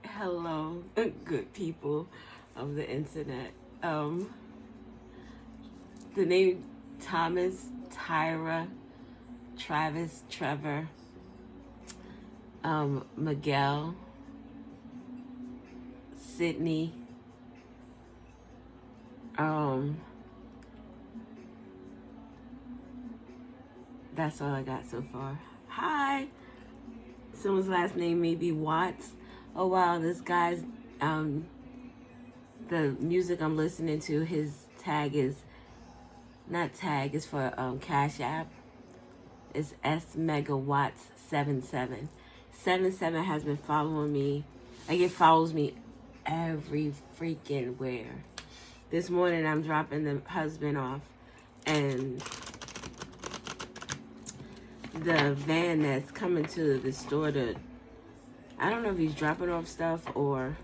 Hello, good people of the internet. The name Thomas, Tyra, Travis, Trevor, Miguel, Sydney, that's all I got so far. Hi. Someone's last name may be Watts. Oh wow, this guy's the music I'm listening to, his tag is not tag, is for Cashapp. It's S Megawatts 77. 77 has been following me. Like, it follows me every freaking where. This morning I'm dropping the husband off, and the van that's coming to the store to, I don't know if he's dropping off stuff or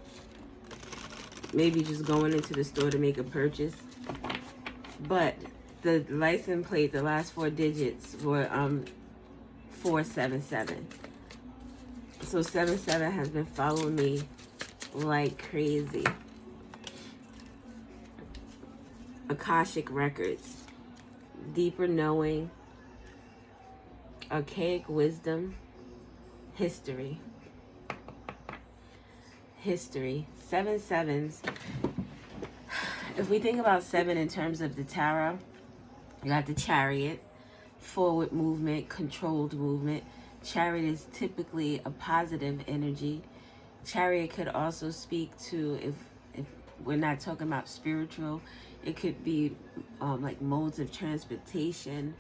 maybe just going into the store to make a purchase, but the license plate, the last 4 digits were 477. So 77 has been following me like crazy. Akashic records, deeper knowing, archaic wisdom, history. 7 sevens. If we think about 7 in terms of the tarot, you got the Chariot, forward movement, controlled movement. Chariot is typically a positive energy. Chariot could also speak to, if we're not talking about spiritual, it could be like modes of transportation.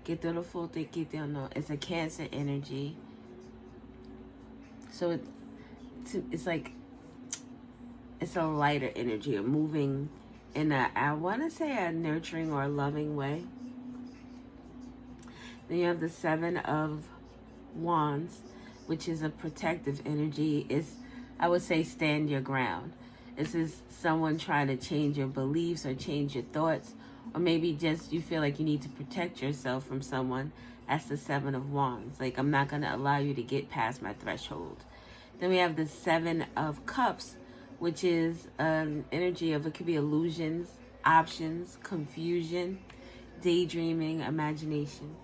It's a Cancer energy. So it's like, it's a lighter energy, a moving in a, I want to say, a nurturing or a loving way. Then you have the 7 of Wands, which is a protective energy. It's, I would say, stand your ground. This is someone trying to change your beliefs or change your thoughts, or maybe just you feel like you need to protect yourself from someone. That's the 7 of Wands. Like, I'm not going to allow you to get past my threshold. Then we have the 7 of Cups, which is an energy of, it could be illusions, options, confusion, daydreaming, imagination.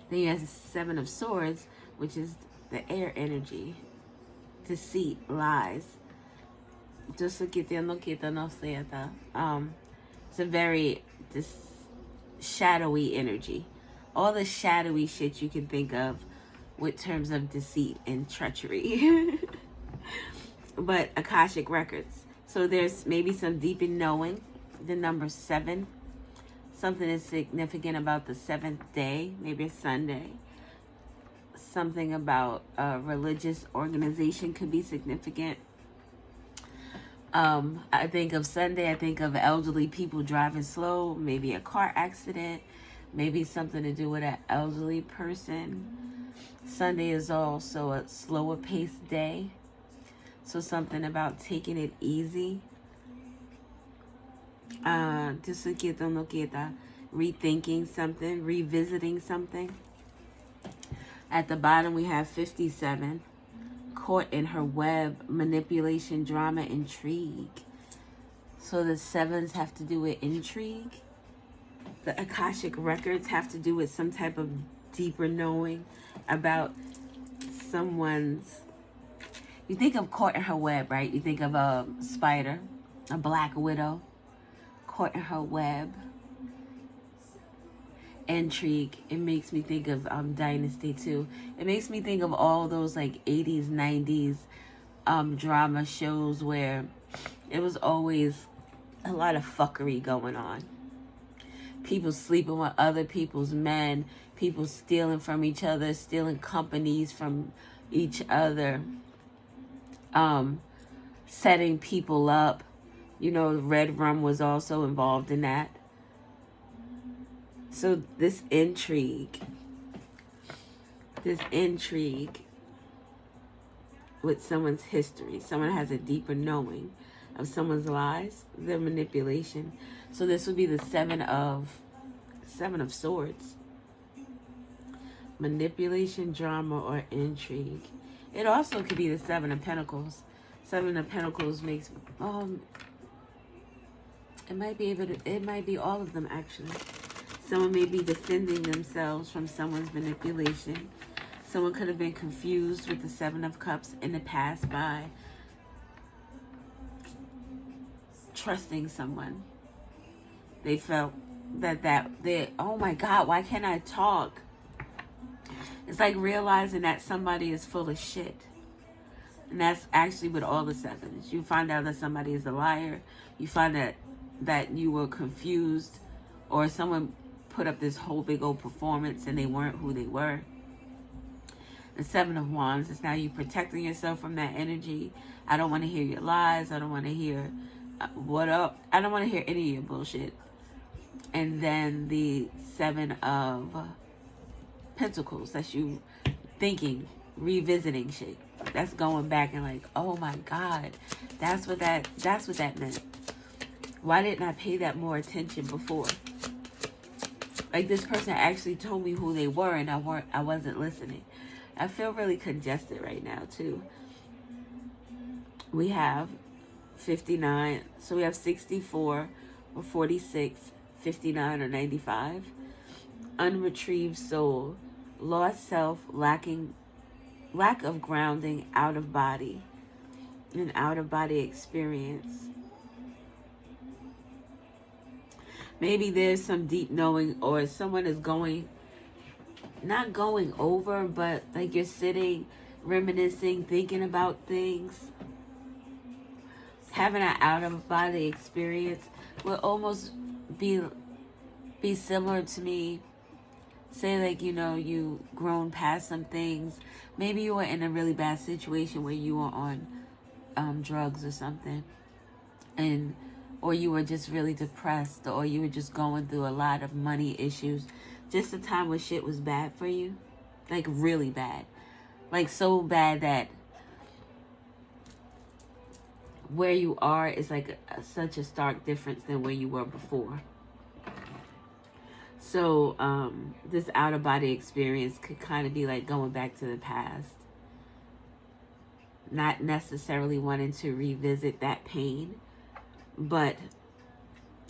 Then you have the 7 of Swords, which is the air energy, deceit, lies. It's a very shadowy energy. All the shadowy shit you can think of with terms of deceit and treachery. But Akashic records. So there's maybe some deep in knowing. The number 7. Something is significant about the 7th day. Maybe a Sunday. Something about a religious organization could be significant. I think of Sunday, I think of elderly people driving slow, maybe a car accident, maybe something to do with an elderly person. Sunday is also a slower paced day. So something about taking it easy. Rethinking something, revisiting something. At the bottom we have 57. Caught in her web, manipulation, drama, intrigue. So the 7s have to do with intrigue. The Akashic records have to do with some type of deeper knowing about someone's. You think of caught in her web, right? You think of a spider, a black widow, caught in her web. Intrigue. It makes me think of Dynasty too. It makes me think of all those like 80s, 90s drama shows where it was always a lot of fuckery going on. People sleeping with other people's men, people stealing from each other, stealing companies from each other, setting people up. You know, Red Rum was also involved in that. So this intrigue with someone's history, someone has a deeper knowing of someone's lies, their manipulation. So this would be the 7 of Swords. manipulation, drama, or intrigue. It also could be the Seven of Pentacles. Seven of Pentacles makes it might be all of them actually. Someone may be defending themselves from someone's manipulation. Someone could have been confused with the Seven of Cups in the past by trusting someone. They felt oh my God, why can't I talk? It's like realizing that somebody is full of shit. And that's actually with all the sevens. You find out that somebody is a liar. You find that you were confused, or someone put up this whole big old performance and they weren't who they were. The Seven of Wands is now you protecting yourself from that energy. I don't want to hear your lies. I don't want to hear what up. I don't want to hear any of your bullshit. And then the Seven of Pentacles, that's you thinking, revisiting shit. That's going back and like, oh my God, that's what that meant. Why didn't I pay that more attention before? Like, this person actually told me who they were and I wasn't listening. I feel really congested right now too. We have 59, so we have 64 or 46, 59 or 95. Unretrieved soul, lost self, lack of grounding, out of body, an out of body experience. Maybe there's some deep knowing, or someone is not going over, but like you're sitting, reminiscing, thinking about things. Having an out of body experience will almost be similar to me. Say like, you grown past some things. Maybe you were in a really bad situation where you were on drugs or something. Or you were just really depressed, or you were just going through a lot of money issues. Just a time where shit was bad for you. Like really bad. Like so bad that where you are is like such a stark difference than where you were before. So this out of body experience could kind of be like going back to the past. Not necessarily wanting to revisit that pain, but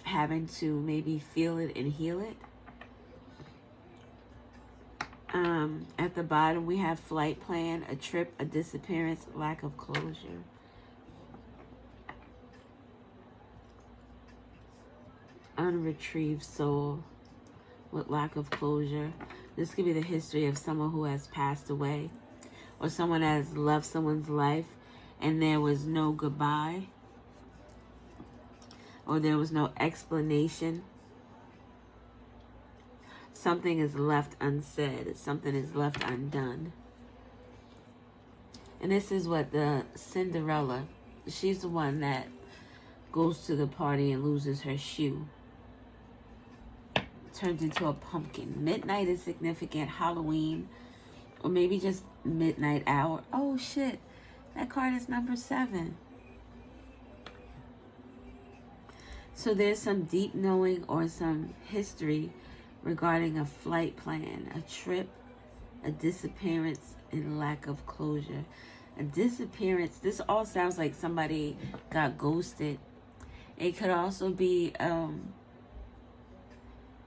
having to maybe feel it and heal it. At the bottom, we have flight plan, a trip, a disappearance, lack of closure. Unretrieved soul with lack of closure. This could be the history of someone who has passed away, or someone has left someone's life and there was no goodbye, or there was no explanation. Something is left unsaid. Something is left undone. And this is what the Cinderella, she's the one that goes to the party and loses her shoe. Turns into a pumpkin. Midnight is significant. Halloween, or maybe just midnight hour. Oh shit, that card is number 7. So there's some deep knowing or some history regarding a flight plan, a trip, a disappearance, and lack of closure. A disappearance, this all sounds like somebody got ghosted. It could also be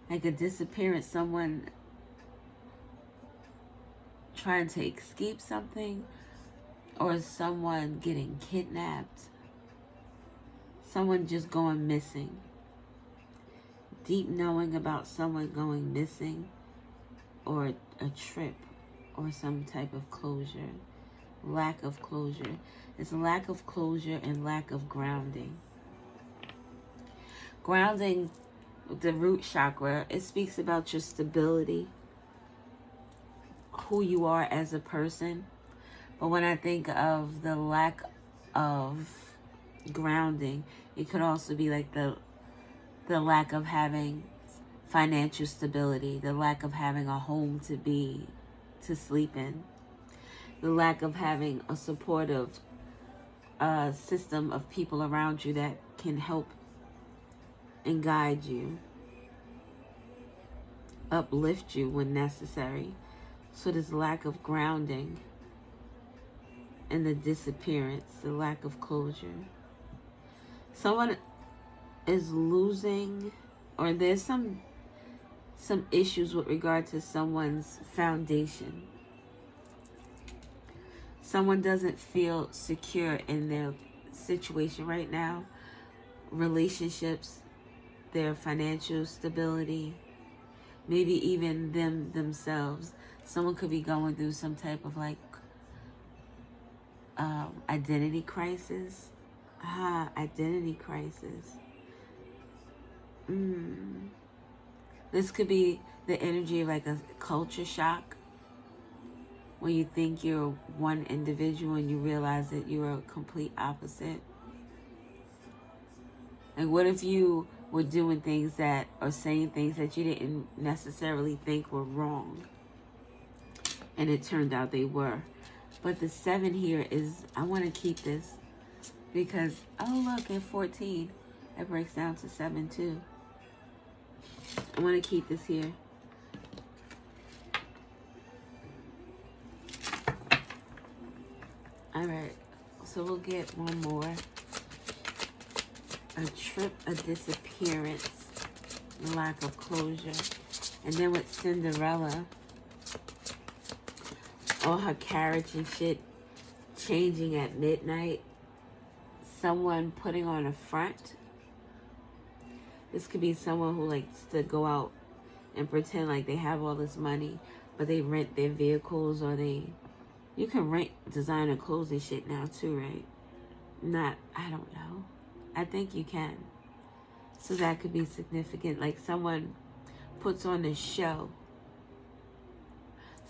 like a disappearance, someone trying to escape something, or someone getting kidnapped, someone just going missing. Deep knowing about someone going missing, or a trip, or some type of closure. Lack of closure. It's lack of closure and lack of grounding. Grounding, the root chakra, it speaks about your stability, who you are as a person. But when I think of the lack of grounding, it could also be like the lack of having financial stability, the lack of having a home to sleep in, the lack of having a supportive system of people around you that can help and guide you, uplift you when necessary. So this lack of grounding and the disappearance, the lack of closure. Someone is losing, or there's some issues with regard to someone's foundation. Someone doesn't feel secure in their situation right now. Relationships, their financial stability, maybe even themselves. Someone could be going through some type of like identity crisis. Identity crisis. This could be the energy of like a culture shock, when you think you're one individual and you realize that you're a complete opposite. Like, what if you were doing things that, or saying things that you didn't necessarily think were wrong, and it turned out they were? But the 7 here is, I want to keep this because, oh look, at 14, it breaks down to 7 too. I want to keep this here. All right, so we'll get one more. A trip, a disappearance, lack of closure. And then with Cinderella, all her carriage and shit changing at midnight. Someone putting on a front. This could be someone who likes to go out and pretend like they have all this money, but they rent their vehicles, or you can rent designer clothes and shit now too, right? I don't know. I think you can. So that could be significant. Like someone puts on a show.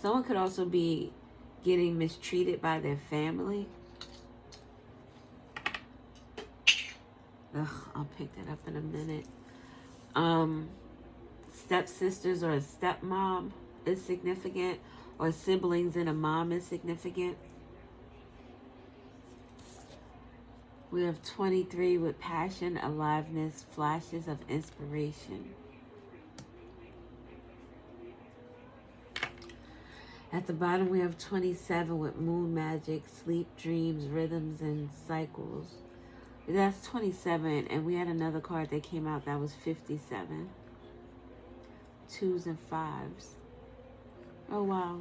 Someone could also be getting mistreated by their family. Ugh, I'll pick that up in a minute. Stepsisters or a stepmom is significant, or siblings and a mom is significant. We have 23 with passion, aliveness, flashes of inspiration. At the bottom, we have 27 with moon magic, sleep, dreams, rhythms, and cycles. That's 27, and we had another card that came out that was 57. 2s and 5s. Oh, wow.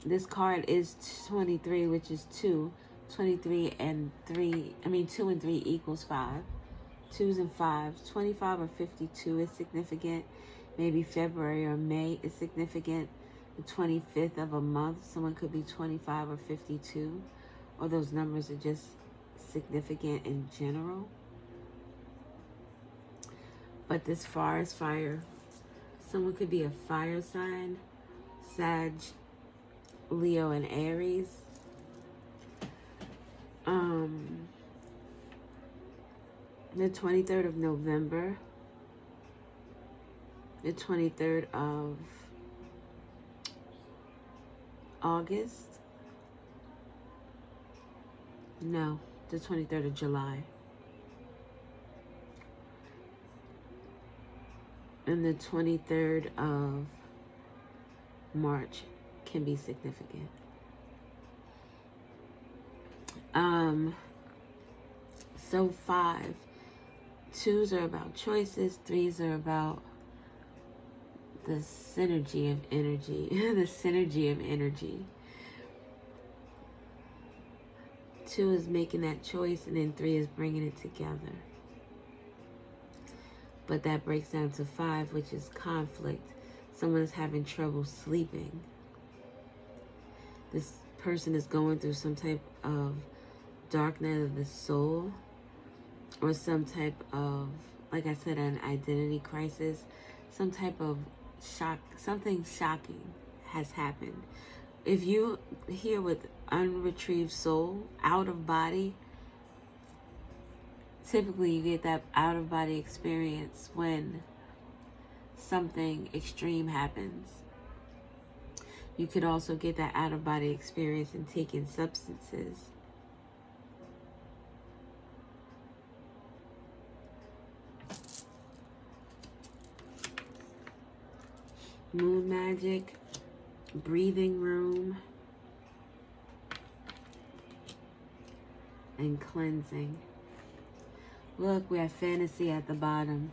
This card is 23, which is 2. 23 and 3, 2 and 3 equals 5. 2s and 5s. 25 or 52 is significant. Maybe February or May is significant. The 25th of a month, someone could be 25 or 52. Or those numbers are just significant in general. But this forest fire, someone could be a fire sign. Sag, Leo, and Aries. The 23rd of November, the 23rd of August, no, the 23rd of July, and the 23rd of March can be significant. So 5. 2s are about choices. 3s are about the synergy of energy. The synergy of energy. 2 is making that choice, and then 3 is bringing it together. But that breaks down to 5, which is conflict. Someone is having trouble sleeping. This person is going through some type of dark night of the soul, or some type of, like I said, an identity crisis. Some type of shock, something shocking has happened. If you here with unretrieved soul, out of body, typically you get that out of body experience when something extreme happens. You could also get that out of body experience in taking substances. Moon magic, breathing room, and cleansing. Look, we have fantasy at the bottom.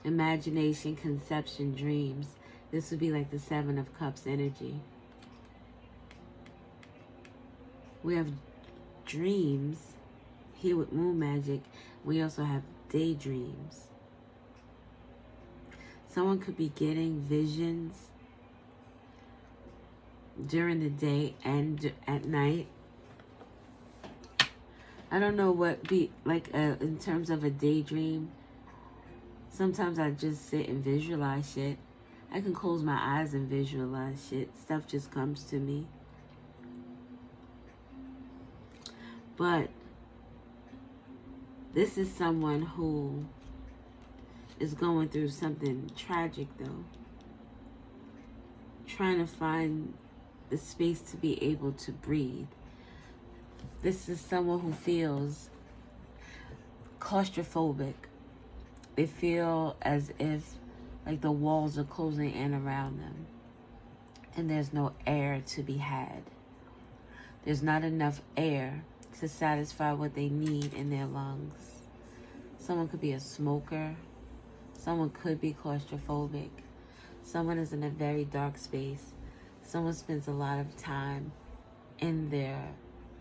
Imagination, conception, dreams. This would be like the Seven of Cups energy. We have dreams here with moon magic. We also have daydreams. Someone could be getting visions during the day and at night. I don't know what be like in terms of a daydream. Sometimes I just sit and visualize shit. I can close my eyes and visualize shit. Stuff just comes to me. But this is someone who is going through something tragic, though. Trying to find the space to be able to breathe. This is someone who feels claustrophobic. They feel as if like the walls are closing in around them and there's no air to be had. There's not enough air to satisfy what they need in their lungs. Someone could be a smoker. Someone could be claustrophobic. Someone is in a very dark space. Someone spends a lot of time in their,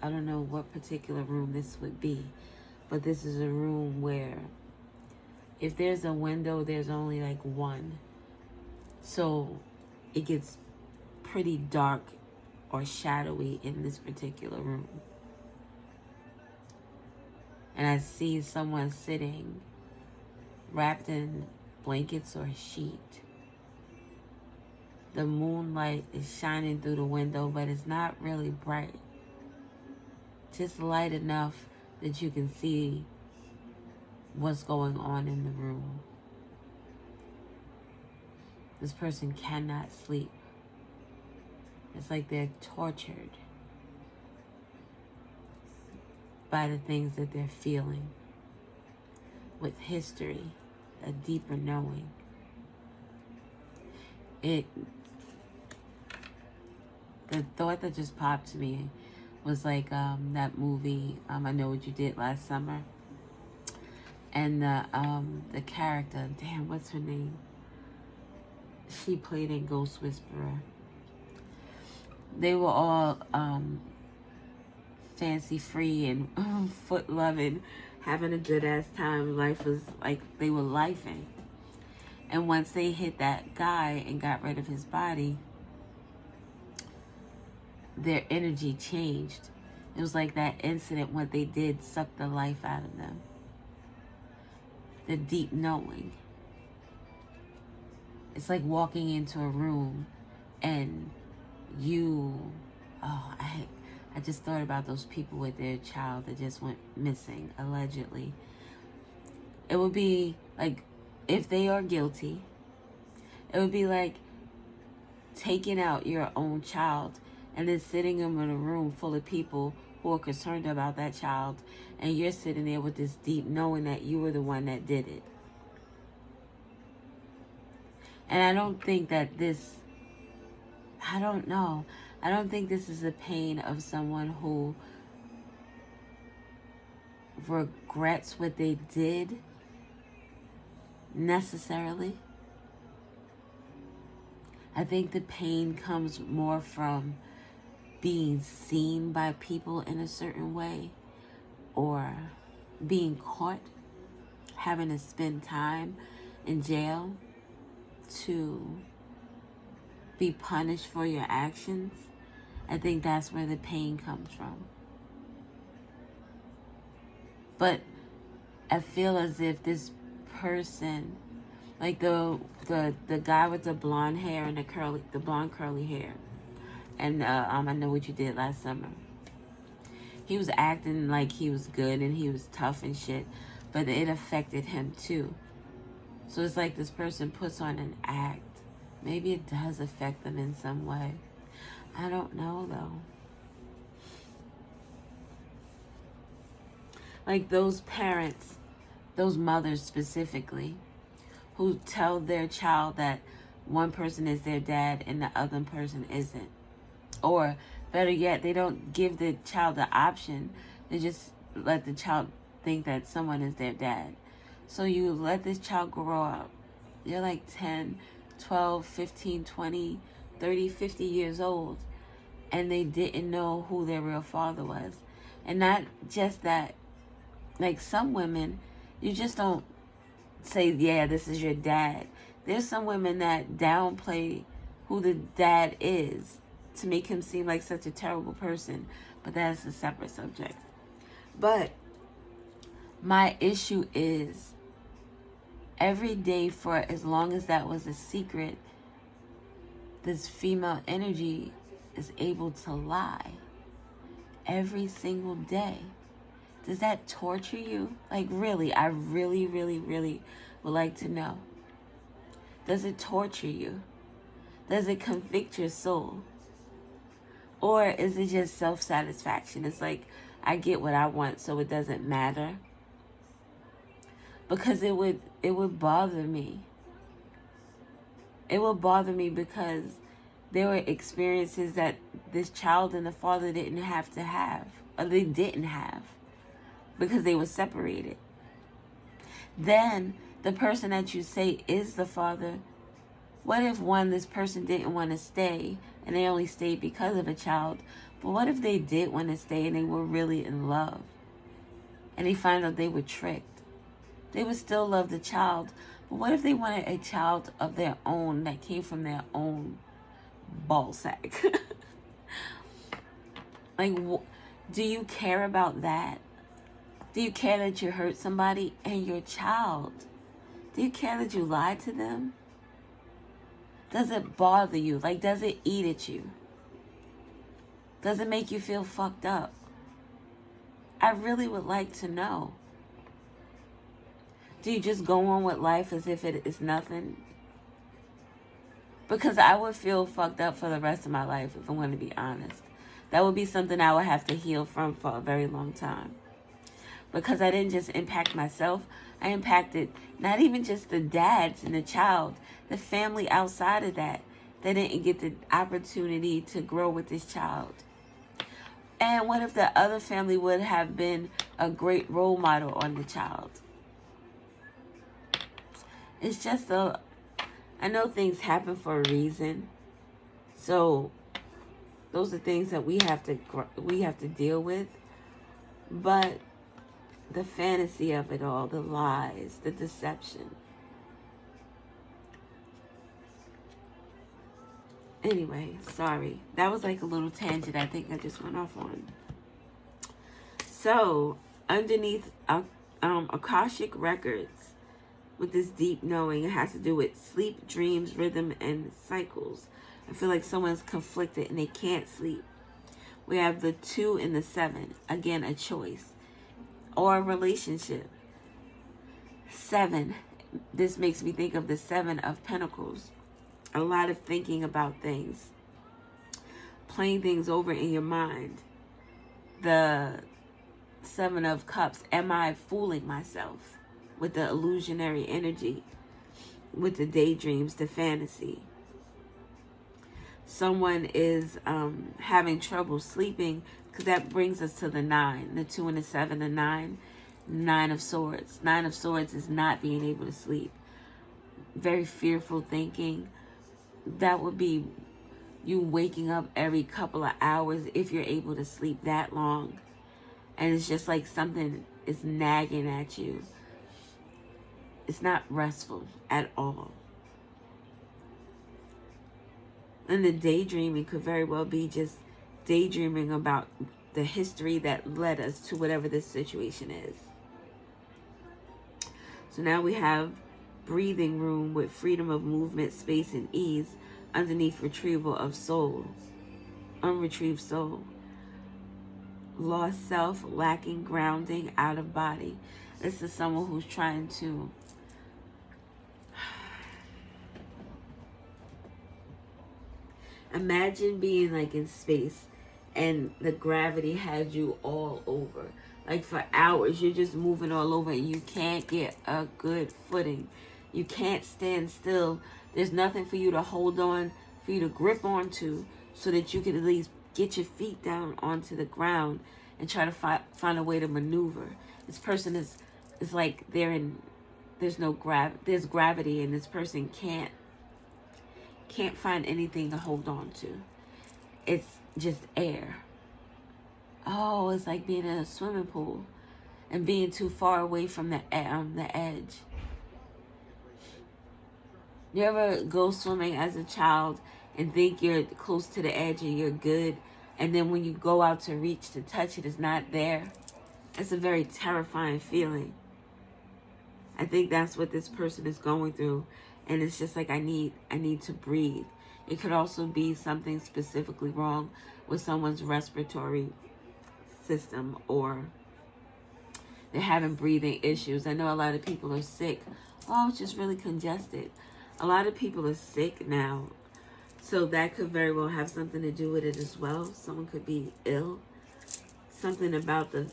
I don't know what particular room this would be, but this is a room where if there's a window, there's only like one. So it gets pretty dark or shadowy in this particular room. And I see someone sitting wrapped in blankets or a sheet. The moonlight is shining through the window, but it's not really bright. Just light enough that you can see what's going on in the room. This person cannot sleep. It's like they're tortured by the things that they're feeling. With history, a deeper knowing. The thought that just popped to me was like that movie, I Know What You Did Last Summer. And the character, damn, what's her name? She played in Ghost Whisperer. They were all fancy free and foot loving, having a good ass time. Life was like they were lifing. And once they hit that guy and got rid of his body, their energy changed. It was like that incident, what they did sucked the life out of them. The deep knowing. It's like walking into a room and you, I just thought about those people with their child that just went missing, allegedly. It would be like, if they are guilty, it would be like taking out your own child and then sitting them in a room full of people who are concerned about that child, and you're sitting there with this deep knowing that you were the one that did it. And I don't think that this, I don't know. I don't think this is the pain of someone who regrets what they did necessarily. I think the pain comes more from being seen by people in a certain way, or being caught, having to spend time in jail to be punished for your actions. I think that's where the pain comes from. But I feel as if this person, like the guy with the blonde hair and the blonde curly hair, and I Know What You Did Last Summer. He was acting like he was good and he was tough and shit, but it affected him too. So it's like this person puts on an act. Maybe it does affect them in some way. I don't know though. Like those parents, those mothers specifically, who tell their child that one person is their dad and the other person isn't. Or better yet, they don't give the child the option. They just let the child think that someone is their dad. So you let this child grow up. You're like 10, 12, 15, 20, 30, 50 years old. And they didn't know who their real father was. And not just that, like some women, you just don't say, yeah, this is your dad. There's some women that downplay who the dad is to make him seem like such a terrible person. But that's a separate subject. But my issue is, every day for as long as that was a secret, this female energy is able to lie every single day. Does that torture you? Like, really, I really, really, really would like to know. Does it torture you? Does it convict your soul? Or is it just self-satisfaction? It's like, I get what I want, so it doesn't matter. Because it would bother me. It would bother me because there were experiences that this child and the father didn't have to have. Or they didn't have. Because they were separated. Then, the person that you say is the father, what if this person didn't want to stay and they only stayed because of a child? But what if they did want to stay and they were really in love? And they find out they were tricked? They would still love the child. But what if they wanted a child of their own that came from their own ball sack? Like, do you care about that? Do you care that you hurt somebody and your child? Do you care that you lied to them? Does it bother you? Like, does it eat at you? Does it make you feel fucked up? I really would like to know. Do you just go on with life as if it is nothing? Because I would feel fucked up for the rest of my life, if I'm going to be honest. That would be something I would have to heal from for a very long time. Because I didn't just impact myself, I impacted not even just the dads and the child, the family outside of that. They didn't get the opportunity to grow with this child. And what if the other family would have been a great role model on the child? It's just I know things happen for a reason. So those are things that we have to deal with. But the fantasy of it all, the lies, the deception. Anyway, sorry. That was like a little tangent I think I just went off on. So, underneath Akashic records, with this deep knowing, it has to do with sleep, dreams, rhythm, and cycles. I feel like someone's conflicted and they can't sleep. We have the 2 and the 7. Again, a choice. Or a relationship. 7. This makes me think of the 7 of Pentacles. A lot of thinking about things. Playing things over in your mind. The 7 of Cups. Am I fooling myself? With the illusionary energy. With the daydreams, the fantasy. Someone is having trouble sleeping, because that brings us to the 9. The 2 and the 7, the 9. 9 of Swords. 9 of Swords is not being able to sleep. Very fearful thinking. That would be you waking up every couple of hours if you're able to sleep that long. And it's just like something is nagging at you. It's not restful at all. And the daydreaming could very well be just daydreaming about the history that led us to whatever this situation is. So now we have breathing room with freedom of movement, space, and ease underneath retrieval of soul. Unretrieved soul. Lost self, lacking grounding, out of body. This is someone who's trying to imagine being like in space and the gravity has you all over. Like for hours, you're just moving all over and you can't get a good footing. You can't stand still. There's nothing for you to hold on, for you to grip onto, so that you can at least get your feet down onto the ground and try to find a way to maneuver. This person is like there's gravity, and this person can't find anything to hold on to. It's just air. Oh, it's like being in a swimming pool and being too far away from the edge. You ever go swimming as a child and think you're close to the edge and you're good, and then when you go out to reach to touch it, it's not there? It's a very terrifying feeling. I think that's what this person is going through, and it's just like, I need to breathe. It could also be something specifically wrong with someone's respiratory system, or they're having breathing issues. I know a lot of people are sick. Oh, it's just really congested. A lot of people are sick now, so that could very well have something to do with it as well. Someone could be ill. Something about can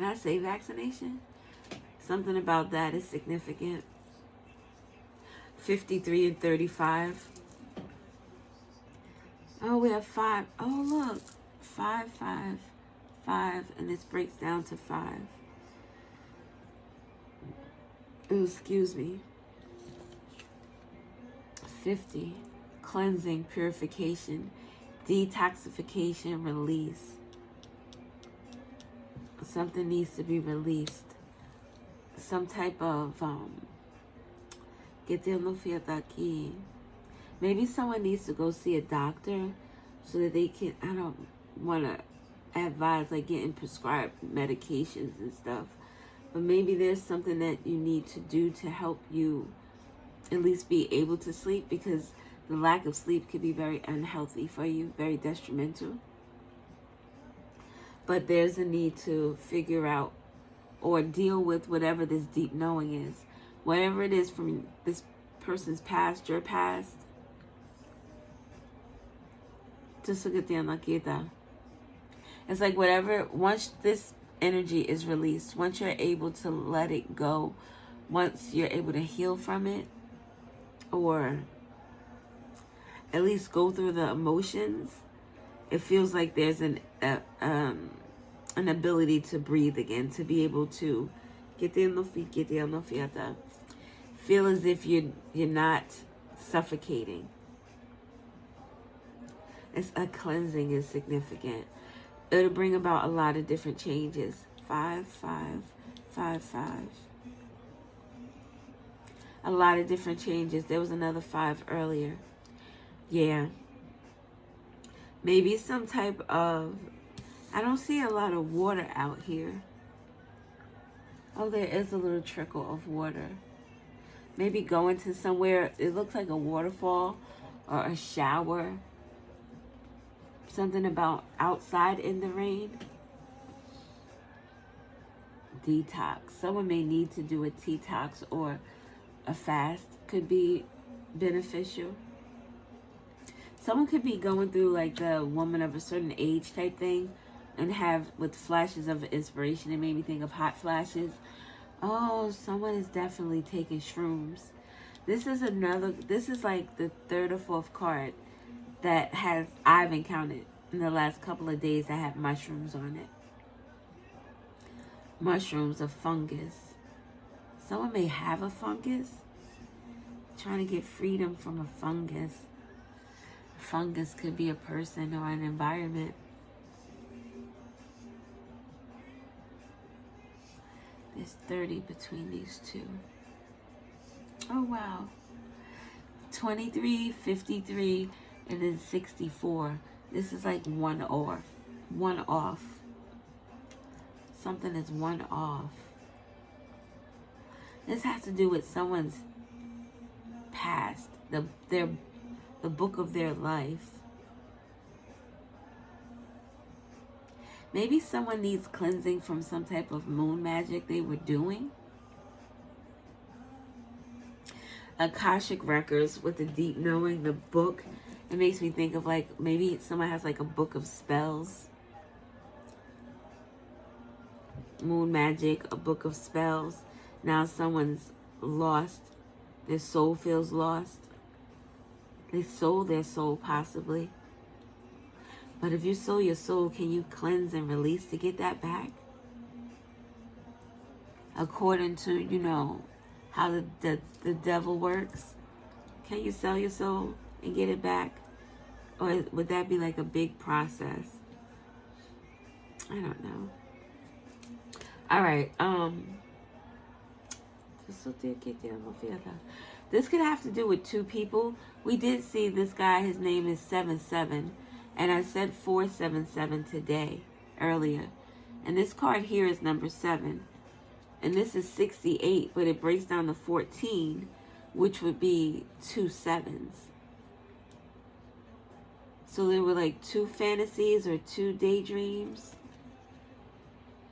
I say vaccination? Something about that is significant. 53 and 35. Oh, we have 5. Oh, look. 5, 5, 5. And this breaks down to 5. Oh, excuse me. 50. Cleansing, purification, detoxification, release. Something needs to be released. Some type of maybe someone needs to go see a doctor so that they can, I don't want to advise like getting prescribed medications and stuff, but maybe there's something that you need to do to help you at least be able to sleep, because the lack of sleep could be very unhealthy for you, very detrimental. But there's a need to figure out or deal with whatever this deep knowing is. Whatever it is from this person's past, your past. It's like whatever, once this energy is released, once you're able to let it go, once you're able to heal from it, or at least go through the emotions, it feels like there's an ability to breathe again, to be able to feel as if you're not suffocating. It's a cleansing is significant. It'll bring about a lot of different changes. 5, 5, 5, 5. A lot of different changes. There was another 5 earlier. Yeah. Maybe some type of, I don't see a lot of water out here. Oh, there is a little trickle of water. Maybe going to somewhere, it looks like a waterfall or a shower. Something about outside in the rain. Detox. Someone may need to do a detox or a fast. Could be beneficial. Someone could be going through like the woman of a certain age type thing and have with flashes of inspiration. It made me think of hot flashes. Oh, someone is definitely taking shrooms. This is like the 3rd or 4th card that I've encountered in the last couple of days that have mushrooms on it. Mushrooms of fungus. Someone may have a fungus. Trying to get freedom from a fungus. A fungus could be a person or an environment. There's 30 between these two. Oh, wow. 23, 53, and then 64. This is like one off. One off. Something is one off. This has to do with someone's past. The book of their life. Maybe someone needs cleansing from some type of moon magic they were doing. Akashic records with the deep knowing, the book. It makes me think of like maybe someone has like a book of spells. Moon magic, a book of spells. Now someone's lost Their soul feels lost. They sold their soul possibly. But if you sold your soul, can you cleanse and release to get that back? According to, you know, how the devil works. Can you sell your soul and get it back? Or would that be like a big process? I don't know. All right. This could have to do with two people. We did see this guy. His name is 77. And I said 477 today, earlier. And this card here is number 7. And this is 68, but it breaks down to 14, which would be 2 sevens. So there were like 2 fantasies or 2 daydreams,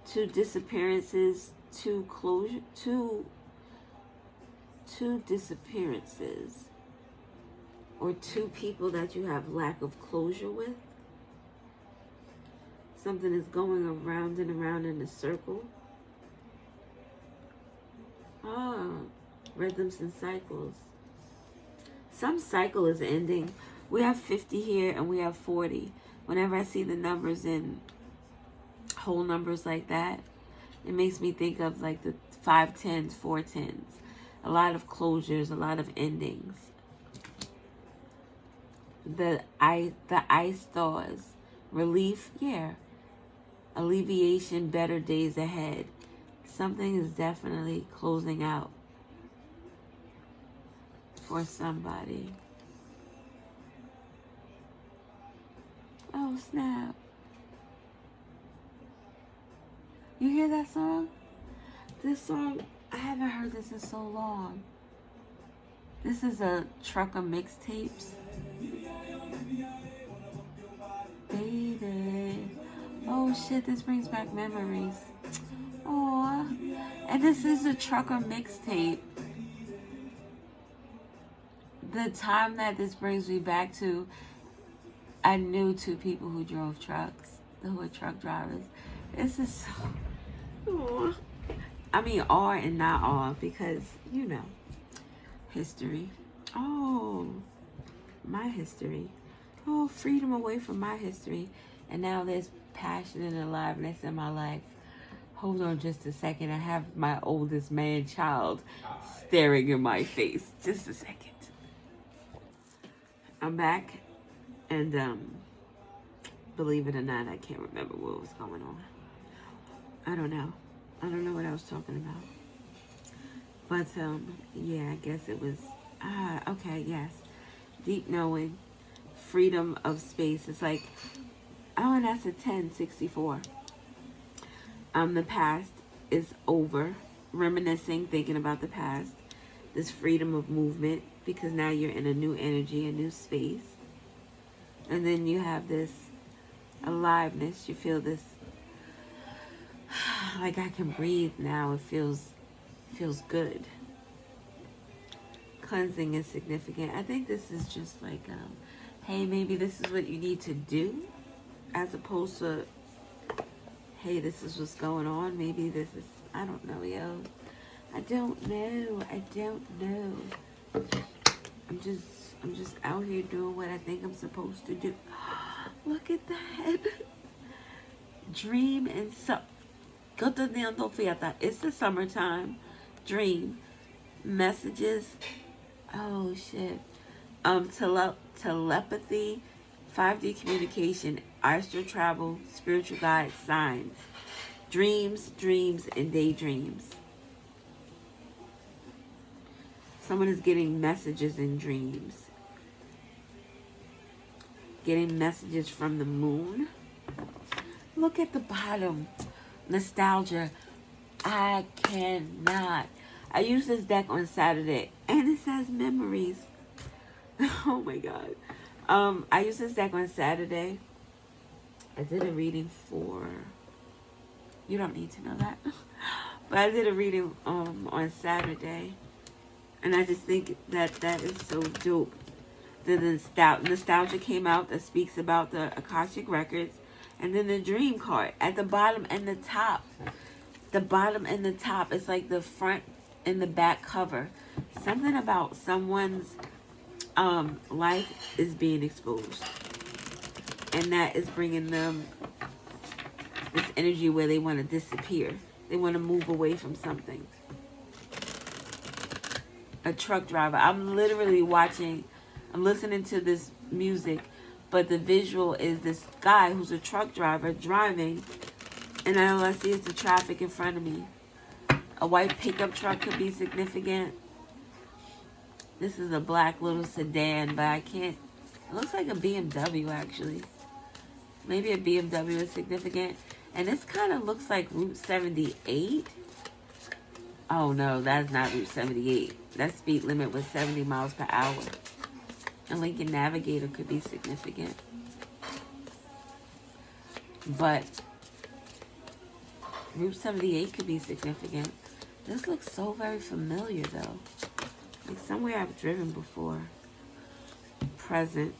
2 disappearances, 2 closure, 2 disappearances, or 2 people that you have lack of closure with. Something is going around and around in a circle. Rhythms and cycles. Some cycle is ending. We have 50 here and we have 40. Whenever I see the numbers in whole numbers like that, it makes me think of like the 5 10s, 4 10s. A lot of closures, a lot of endings. The ice thaws. Relief, yeah. Alleviation, better days ahead. Something is definitely closing out for somebody. Oh, snap. You hear that song? This song, I haven't heard this in so long. This is a trucker mixtapes. Baby. Oh shit, this brings back memories. Aw. And this is a trucker mixtape. The time that this brings me back to, I knew 2 people who drove trucks, who were truck drivers. This is so, aw. I mean, are and not are, because, you know, history. Oh, my history. Oh, freedom away from my history. And now there's passion and aliveness in my life. Hold on just a second. I have my oldest man-child staring in my face. Just a second. I'm back. And, believe it or not, I can't remember what was going on. I don't know. I don't know what I was talking about. But, yeah, I guess it was, okay, yes. Deep knowing, freedom of space. It's like, oh, and that's a 1064. The past is over. Reminiscing, thinking about the past. This freedom of movement, because now you're in a new energy, a new space. And then you have this aliveness. You feel this, like I can breathe now. It feels good. Cleansing is significant. I think this is just like, hey, maybe this is what you need to do, as opposed to, hey, this is what's going on. Maybe this is, I don't know, yo. I don't know. I'm just out here doing what I think I'm supposed to do. Look at that. Dream and it's the summertime. Dream. Messages. Oh, shit. Telepathy. 5D communication. Astral travel. Spiritual guides. Signs. Dreams, and daydreams. Someone is getting messages in dreams. Getting messages from the moon. Look at the bottom. Nostalgia. I cannot. I used this deck on Saturday and it says memories. Oh my God. I used this deck on Saturday. I did a reading for, you don't need to know that. But I did a reading on Saturday. And I just think that is so dope. The nostalgia came out that speaks about the Akashic records. And then the dream card at the bottom and the top. The bottom and the top. It's like the front in the back cover, something about someone's life is being exposed, and that is bringing them this energy where they want to disappear. They want to move away from something. A truck driver. I'm literally watching, I'm listening to this music, but the visual is this guy who's a truck driver driving, and all I see is the traffic in front of me. A white pickup truck could be significant. This is a black little sedan, but I can't, it looks like a BMW actually. Maybe a BMW is significant. And this kind of looks like Route 78. Oh no, that's not Route 78. That speed limit was 70 miles per hour. A Lincoln Navigator could be significant. But Route 78 could be significant. This looks so very familiar though. Like somewhere I've driven before. Present.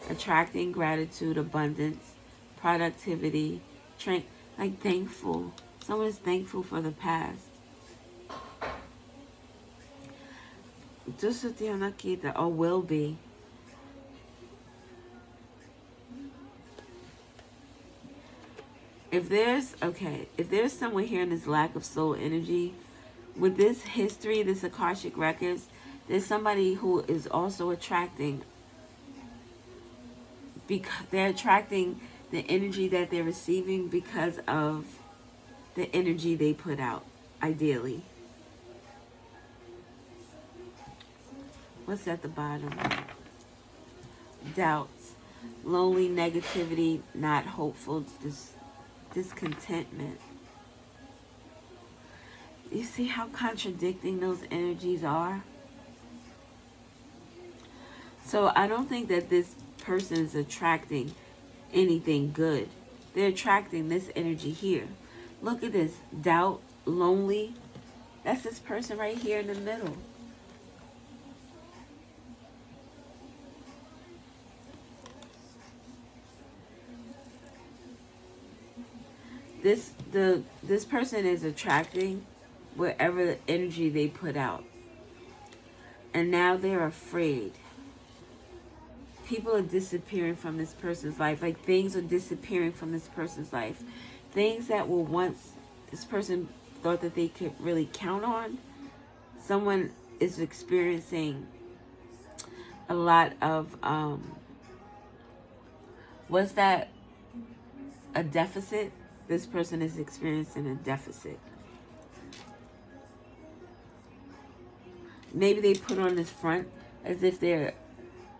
Attracting gratitude, abundance, productivity, like thankful. Someone is thankful for the past. Just or will be. If there's someone here in this lack of soul energy, with this history, this Akashic records, there's somebody who is also attracting, because they're attracting the energy that they're receiving because of the energy they put out, ideally. What's at the bottom? Doubts, lonely, negativity, not hopeful, discontentment. You see how contradicting those energies are? So I don't think that this person is attracting anything good. They're attracting this energy here. Look at this. Doubt, lonely. That's this person right here in the middle. This person is attracting wherever the energy they put out. And now they're afraid. People are disappearing from this person's life. Like things are disappearing from this person's life. Things that were once this person thought that they could really count on. Someone is experiencing a lot of, what's that? A deficit? This person is experiencing a deficit. Maybe they put on this front as if they're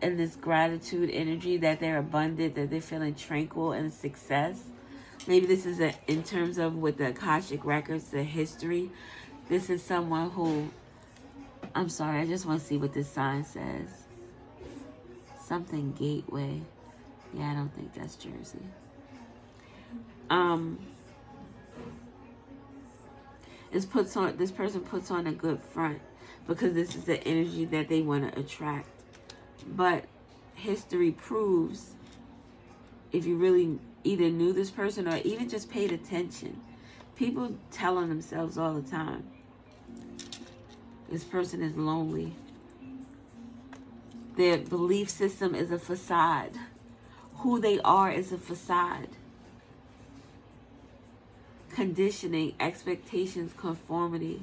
in this gratitude energy, that they're abundant, that they're feeling tranquil and success. Maybe this is in terms of with the Akashic records, the history. This is someone who, I'm sorry, I just want to see what this sign says. Something Gateway. Yeah, I don't think that's Jersey. This person puts on a good front because this is the energy that they want to attract. But history proves, if you really either knew this person or even just paid attention, people tell on themselves all the time. This person is lonely. Their belief system is a facade. Who they are is a facade. Conditioning, expectations, conformity,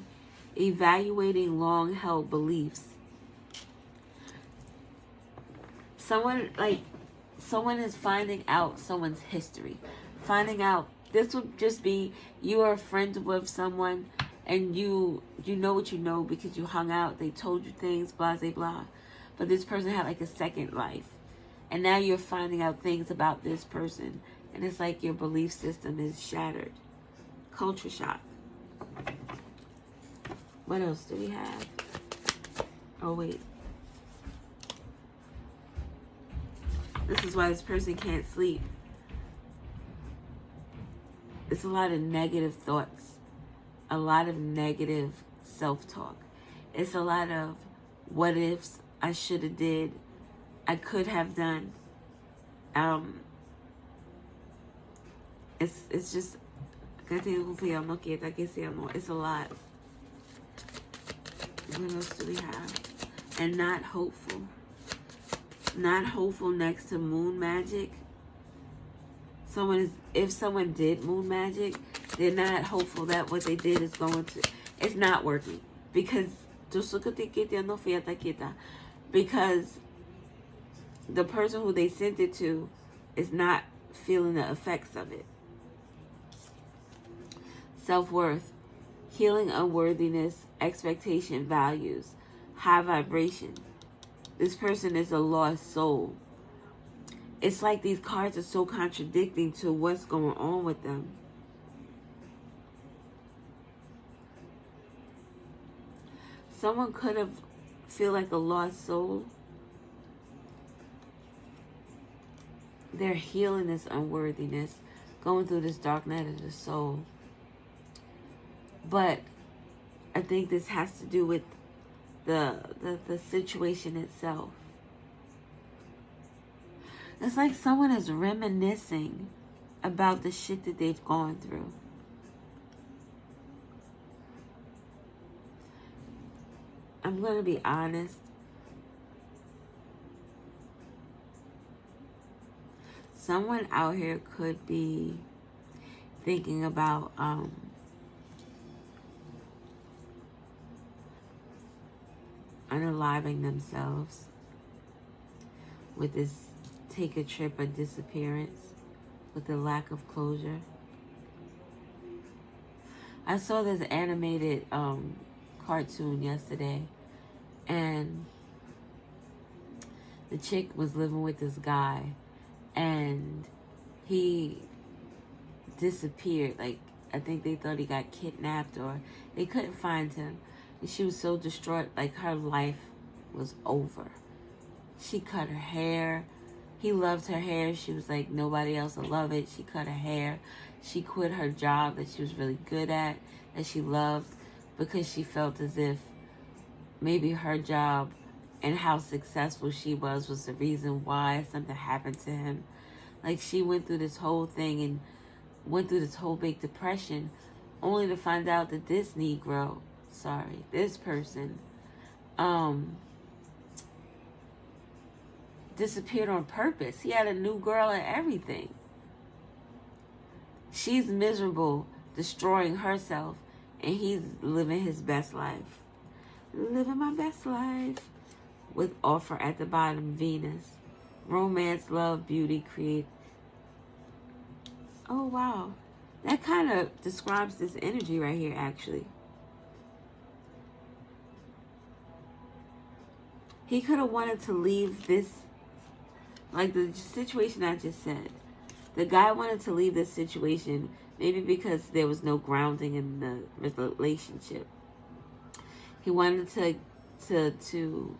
evaluating long-held beliefs. Someone is finding out someone's history. Finding out, this would just be, you are a friend with someone and you know what you know because you hung out, they told you things, blah, blah, blah. But this person had like a second life. And now you're finding out things about this person. And it's like your belief system is shattered. Culture shock. What else do we have? Oh, wait. This is why this person can't sleep. It's a lot of negative thoughts. A lot of negative self-talk. It's a lot of what ifs, I should have did, I could have done. It's just, it's a lot. What else do we have? And not hopeful. Not hopeful next to moon magic. If someone did moon magic, they're not hopeful that what they did is going to, it's not working. Because the person who they sent it to is not feeling the effects of it. Self-worth, healing unworthiness, expectation, values, high vibration. This person is a lost soul. It's like these cards are so contradicting to what's going on with them. Someone could have feel like a lost soul. They're healing this unworthiness, going through this dark night of the soul. But I think this has to do with the situation itself. It's like someone is reminiscing about the shit that they've gone through. I'm going to be honest. Someone out here could be thinking about unaliving themselves with this take a trip or disappearance, with the lack of closure. I saw this animated cartoon yesterday, and the chick was living with this guy, and he disappeared. Like, I think they thought he got kidnapped, or they couldn't find him. And she was so distraught, like her life was over. She cut her hair. He loved her hair. She was like, nobody else will love it. She cut her hair. She quit her job that she was really good at, that she loved, because she felt as if maybe her job and how successful she was the reason why something happened to him. Like, she went through this whole thing and went through this whole big depression, only to find out that this person, disappeared on purpose. He had a new girl and everything. She's miserable, destroying herself, and he's living his best life. Living my best life. With offer at the bottom, Venus. Romance, love, beauty, create. Oh, wow. That kind of describes this energy right here, actually. He could have wanted to leave this, like the situation I just said. The guy wanted to leave this situation maybe because there was no grounding in the relationship. He wanted to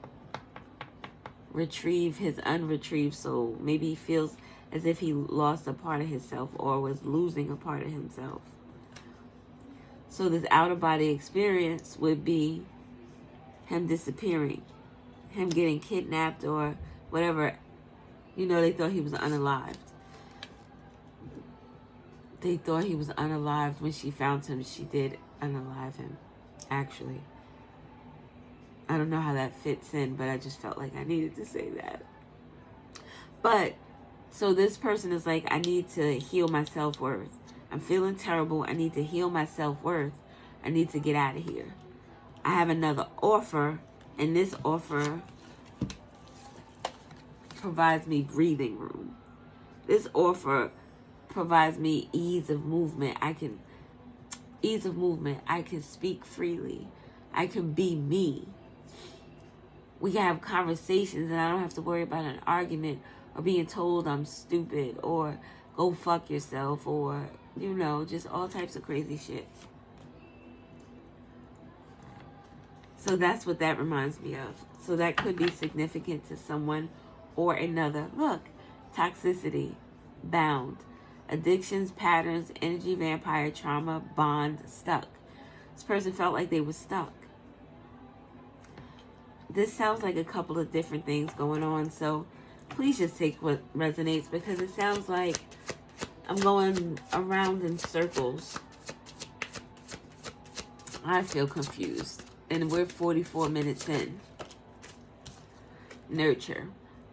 retrieve his unretrieved soul. Maybe he feels as if he lost a part of himself or was losing a part of himself. So this out-of-body experience would be him disappearing, him getting kidnapped or whatever. You know, they thought he was unalived. They thought he was unalived. When she found him, she did unalive him, actually. I don't know how that fits in, but I just felt like I needed to say that. But, so this person is like, I need to heal my self-worth. I'm feeling terrible. I need to heal my self-worth. I need to get out of here. I have another offer, and this offer provides me breathing room. This offer provides me ease of movement. I can speak freely. I can be me. We can have conversations and I don't have to worry about an argument or being told I'm stupid or go fuck yourself or, you know, just all types of crazy shit. So that's what that reminds me of. So that could be significant to someone or another. Look, toxicity, bound, addictions, patterns, energy, vampire, trauma, bond, stuck. This person felt like they were stuck. This sounds like a couple of different things going on, so please just take what resonates, because it sounds like I'm going around in circles. I feel confused. And we're 44 minutes in. Nurture.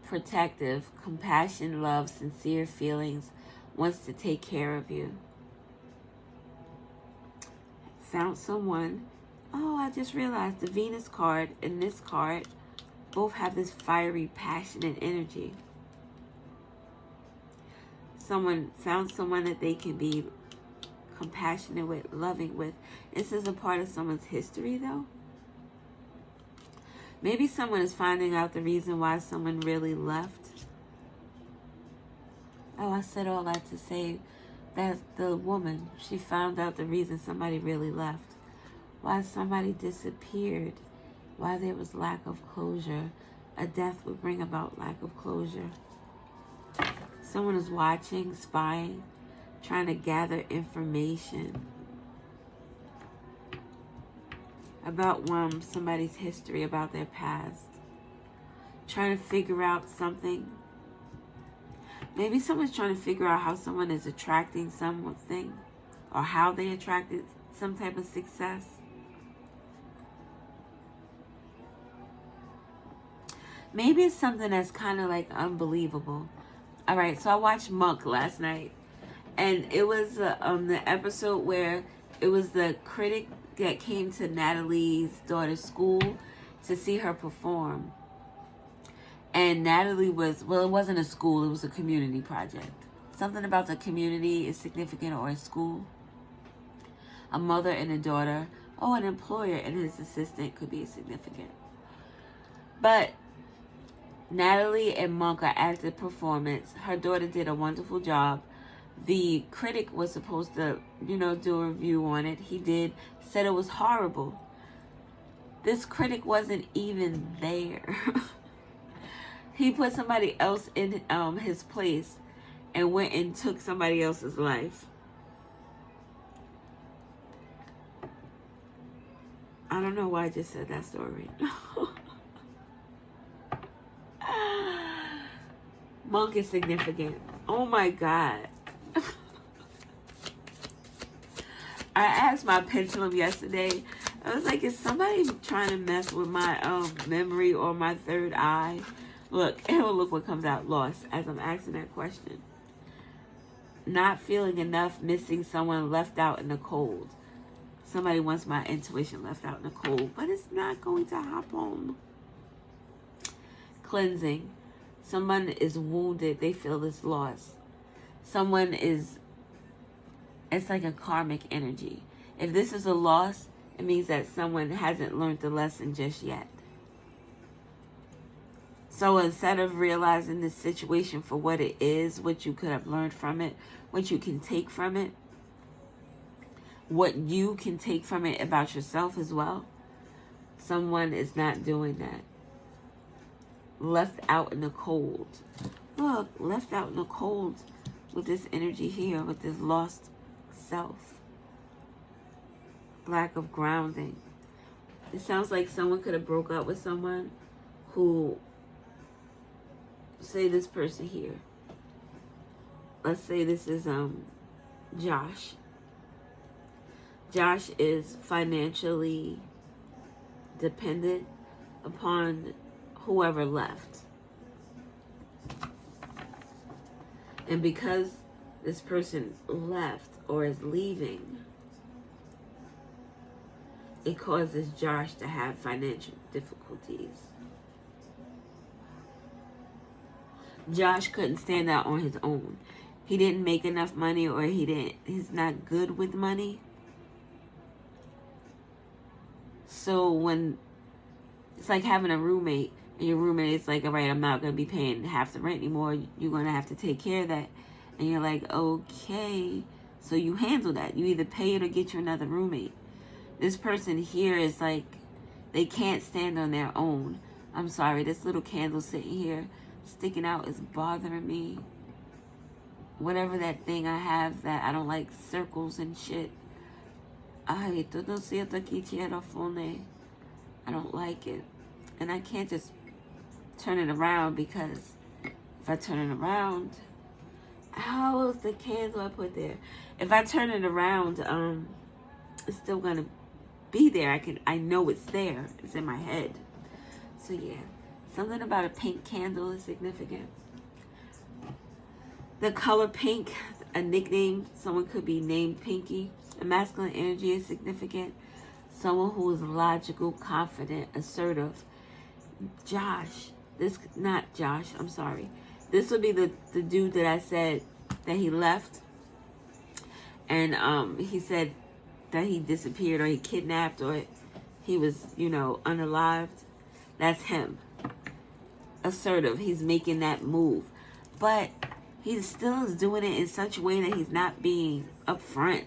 Protective. Compassion, love, sincere feelings. Wants to take care of you. Found someone. Oh, I just realized the Venus card and this card both have this fiery, passionate energy. Someone found someone that they can be compassionate with, loving with. This is a part of someone's history, though. Maybe someone is finding out the reason why someone really left. Oh, I said all that to say that the woman, she found out the reason somebody really left. Why somebody disappeared. Why there was lack of closure. A death would bring about lack of closure. Someone is watching, spying, trying to gather information about somebody's history, about their past. Trying to figure out something. Maybe someone's trying to figure out how someone is attracting something, or how they attracted some type of success. Maybe it's something that's kind of like unbelievable. All right, so I watched Monk last night, and it was the episode where it was the critic that came to Natalie's daughter's school to see her perform. And Natalie was, well, it wasn't a school, it was a community project. Something about the community is significant, or a school. A mother and a daughter. Oh, an employer and his assistant could be significant. But Natalie and Monk are at the performance. Her daughter did a wonderful job. The critic was supposed to, do a review on it. He did, said it was horrible. This critic wasn't even there. He put somebody else in his place and went and took somebody else's life. I don't know why I just said that story. Monk is significant. Oh my God. I asked my pendulum yesterday. I was like, is somebody trying to mess with my memory or my third eye? Look, look what comes out. Lost, as I'm asking that question. Not feeling enough, missing someone, left out in the cold. Somebody wants my intuition left out in the cold, but it's not going to happen. Cleansing. Someone is wounded. They feel this loss. Someone is, it's like a karmic energy. If this is a loss, it means that someone hasn't learned the lesson just yet. So instead of realizing this situation for what it is, what you could have learned from it, what you can take from it, what you can take from it about yourself as well, someone is not doing that. Left out in the cold. Look, left out in the cold with this energy here, with this lost self. Lack of grounding. It sounds like someone could have broke up with someone who, say this person here. Let's say this is Josh. Josh is financially dependent upon whoever left. And because this person left or is leaving, it causes Josh to have financial difficulties. Josh couldn't stand out on his own. He didn't make enough money, or he's not good with money. So when it's like having a roommate, and your roommate is like, all right, I'm not going to be paying half the rent anymore. You're going to have to take care of that. And you're like, okay. So you handle that. You either pay it or get you another roommate. This person here is like, they can't stand on their own. I'm sorry, this little candle sitting here, sticking out, is bothering me. Whatever that thing I have that I don't like, circles and shit. I don't like it. And I can't just turn it around, because if I turn it around, how is the candle I put there? If I turn it around, it's still gonna be there. I know it's there. It's in my head. So yeah, something about a pink candle is significant. The color pink, a nickname. Someone could be named Pinky. A masculine energy is significant. Someone who is logical, confident, assertive. I'm sorry. This would be the dude that I said that he left. And he said that he disappeared or he kidnapped or he was, unalived. That's him. Assertive. He's making that move. But he still is doing it in such a way that he's not being upfront.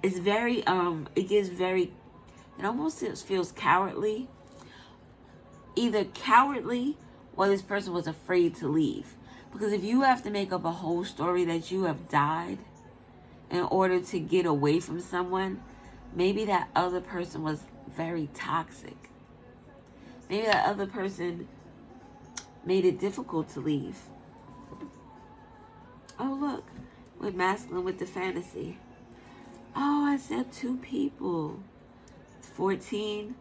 It's very, it almost feels cowardly. Either cowardly or this person was afraid to leave. Because if you have to make up a whole story that you have died in order to get away from someone, maybe that other person was very toxic. Maybe that other person made it difficult to leave. Oh, look. With masculine with the fantasy. Oh, I said 2 people. 14.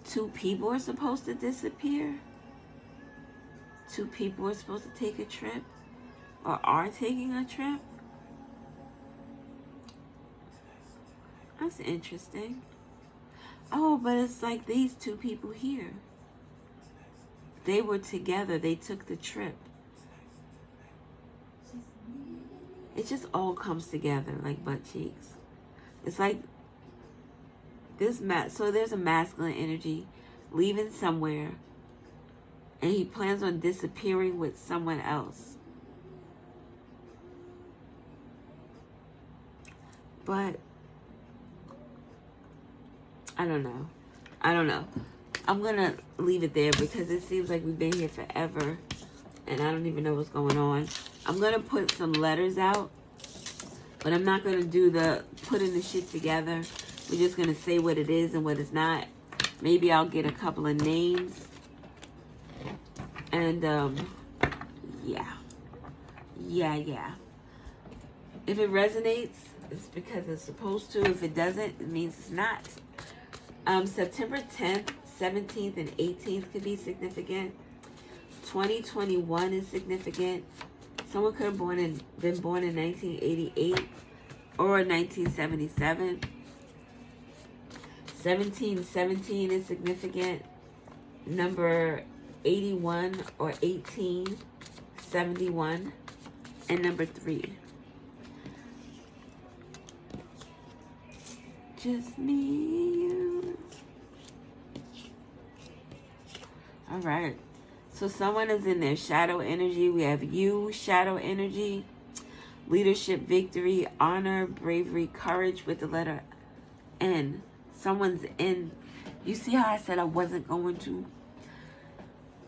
2 people are supposed to disappear. 2 people are supposed to take a trip. Or are taking a trip. That's interesting. Oh, but it's like these 2 people here. They were together. They took the trip. It just all comes together like butt cheeks. It's like this so there's a masculine energy leaving somewhere and he plans on disappearing with someone else. But I don't know. I'm going to leave it there because it seems like we've been here forever and I don't even know what's going on. I'm going to put some letters out, but I'm not going to do the putting the shit together. We're just going to say what it is and what it's not. Maybe I'll get a couple of names. And, yeah. If it resonates, it's because it's supposed to. If it doesn't, it means it's not. September 10th, 17th, and 18th could be significant. 2021 is significant. Someone could have been born in 1988 or 1977. 1717 is significant. Number 81 or 1871. And number 3. Just me, you. All right. So someone is in their shadow energy. We have you, shadow energy, leadership, victory, honor, bravery, courage with the letter N. Someone's in. You see how I said I wasn't going to?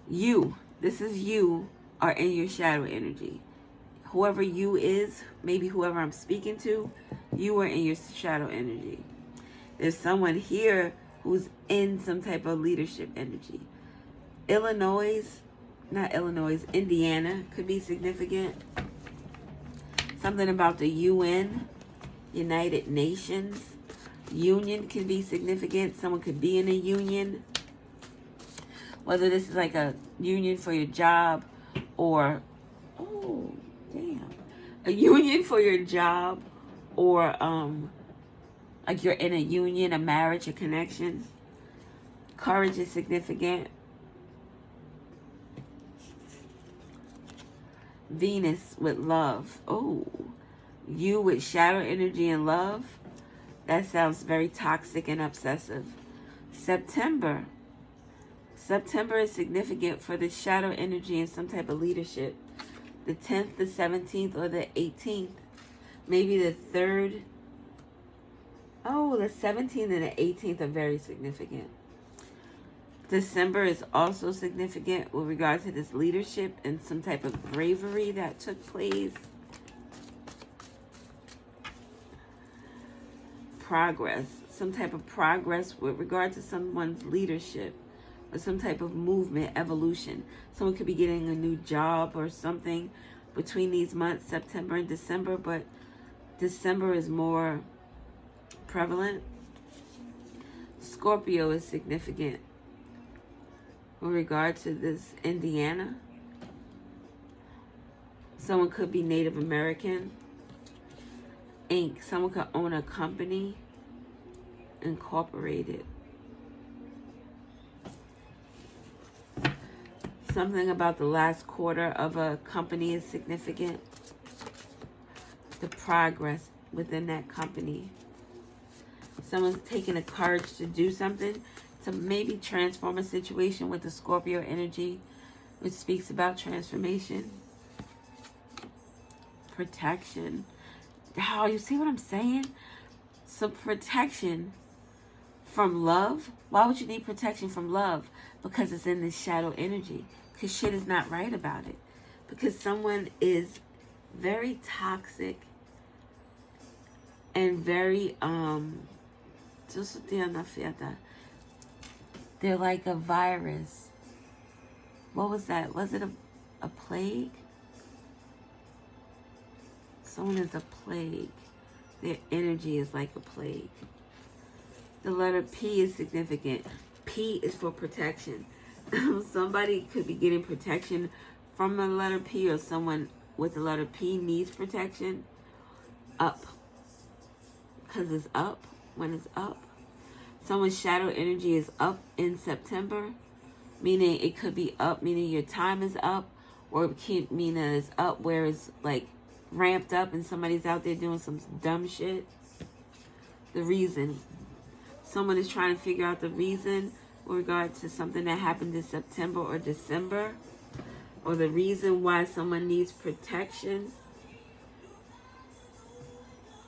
You. This is you are in your shadow energy. Whoever you is, maybe whoever I'm speaking to, you are in your shadow energy. There's someone here who's in some type of leadership energy. Indiana could be significant. Something about the UN, United Nations. Union can be significant. Someone could be in a union. Whether this is like a union for your job or, a union for your job or like you're in a union, a marriage, a connection. Courage is significant. Venus with love. Oh, you with shadow energy and love. That sounds very toxic and obsessive. September is significant for the shadow energy and some type of leadership. The 10th, the 17th, or the 18th. Maybe the 3rd. Oh, the 17th and the 18th are very significant. December is also significant with regard to this leadership and some type of bravery that took place. Progress. Some type of progress with regard to someone's leadership or some type of movement, evolution. Someone could be getting a new job or something between these months, September and December, but December is more prevalent. Scorpio is significant with regard to this Indiana. Someone could be Native American. Inc. Someone could own a company. Incorporated. Something about the last quarter of a company is significant. The progress within that company. Someone's taking the courage to do something, to maybe transform a situation with the Scorpio energy, which speaks about transformation. Protection. Oh, you see what I'm saying? So protection from love. Why would you need protection from love? Because it's in this shadow energy. Because shit is not right about it. Because someone is very toxic and very they're like a virus. What was that? Was it a plague? Someone is a plague. Their energy is like a plague. The letter P is significant. P is for protection. Somebody could be getting protection from the letter P, or someone with the letter P needs protection. Up. Because it's up. When it's up. Someone's shadow energy is up in September. Meaning it could be up, meaning your time is up. Or it could mean that it's up where it's like ramped up and somebody's out there doing some dumb shit. The reason. Someone is trying to figure out the reason with regard to something that happened in September or December. Or the reason why someone needs protection.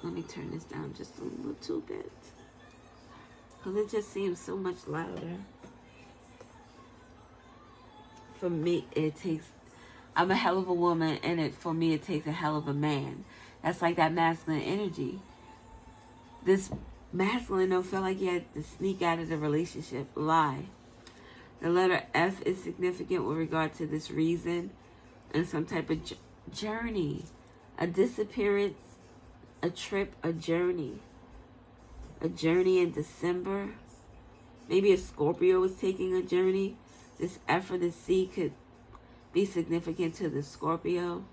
Let me turn this down just a little bit. Because it just seems so much louder. For me, it takes... I'm a hell of a woman, and for me, it takes a hell of a man. That's like that masculine energy. This masculine don't feel like he had to sneak out of the relationship. Lie. The letter F is significant with regard to this reason and some type of journey. A disappearance, a trip, a journey. A journey in December. Maybe a Scorpio was taking a journey. This F or the C could be significant to the Scorpio.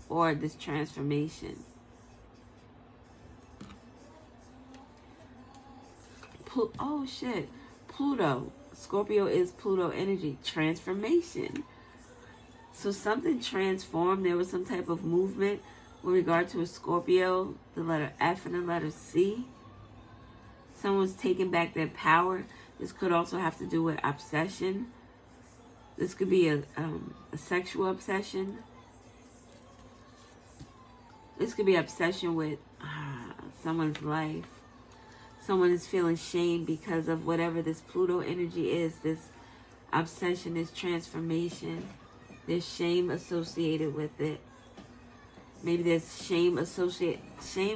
Or this transformation. Oh shit. Pluto. Scorpio is Pluto energy. Transformation. So something transformed. There was some type of movement with regard to a Scorpio. The letter F and the letter C. Someone's taking back their power. This could also have to do with obsession. This could be a sexual obsession. This could be obsession with someone's life. Someone is feeling shame because of whatever this Pluto energy is. This obsession, this transformation. There's shame associated with it. Maybe there's shame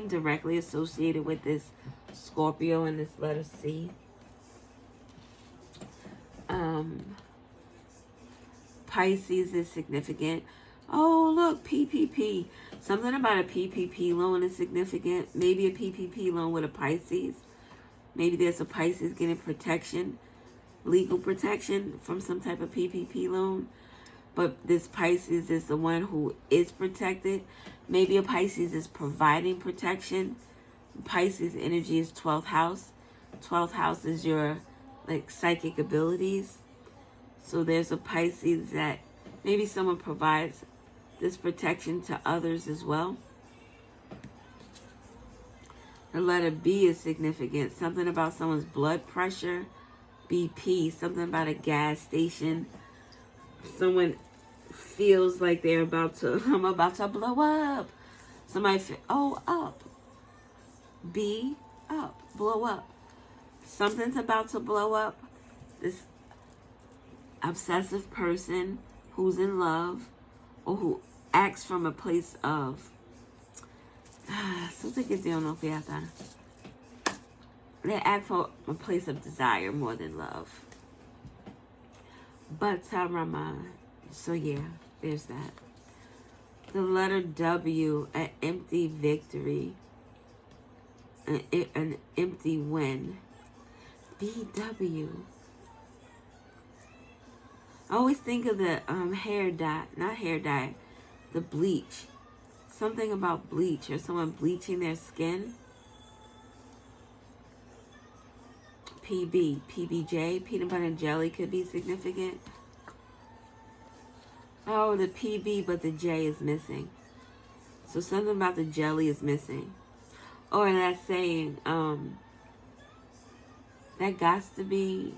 directly associated with this Scorpio and this letter C. Pisces is significant. Oh, look, PPP. Something about a PPP loan is significant. Maybe a PPP loan with a Pisces. Maybe there's a Pisces getting protection, legal protection from some type of PPP loan. But this Pisces is the one who is protected. Maybe a Pisces is providing protection. Pisces energy is 12th house. 12th house is your psychic abilities. So there's a Pisces that maybe someone provides this protection to others as well. The letter B is significant. Something about someone's blood pressure. BP. Something about a gas station. Someone feels like they're I'm about to blow up. Somebody up. B, up. Blow up. Something's about to blow up. This obsessive person who's in love or who acts from a place of they act from a place of desire more than love. But so yeah, there's that. The letter W, an empty victory. an empty win. BW. I always think of the hair dye, not hair dye, the bleach. Something about bleach or someone bleaching their skin. PBJ, peanut butter and jelly could be significant. Oh, the PB, but the J is missing. So something about the jelly is missing. Or that saying, that got to be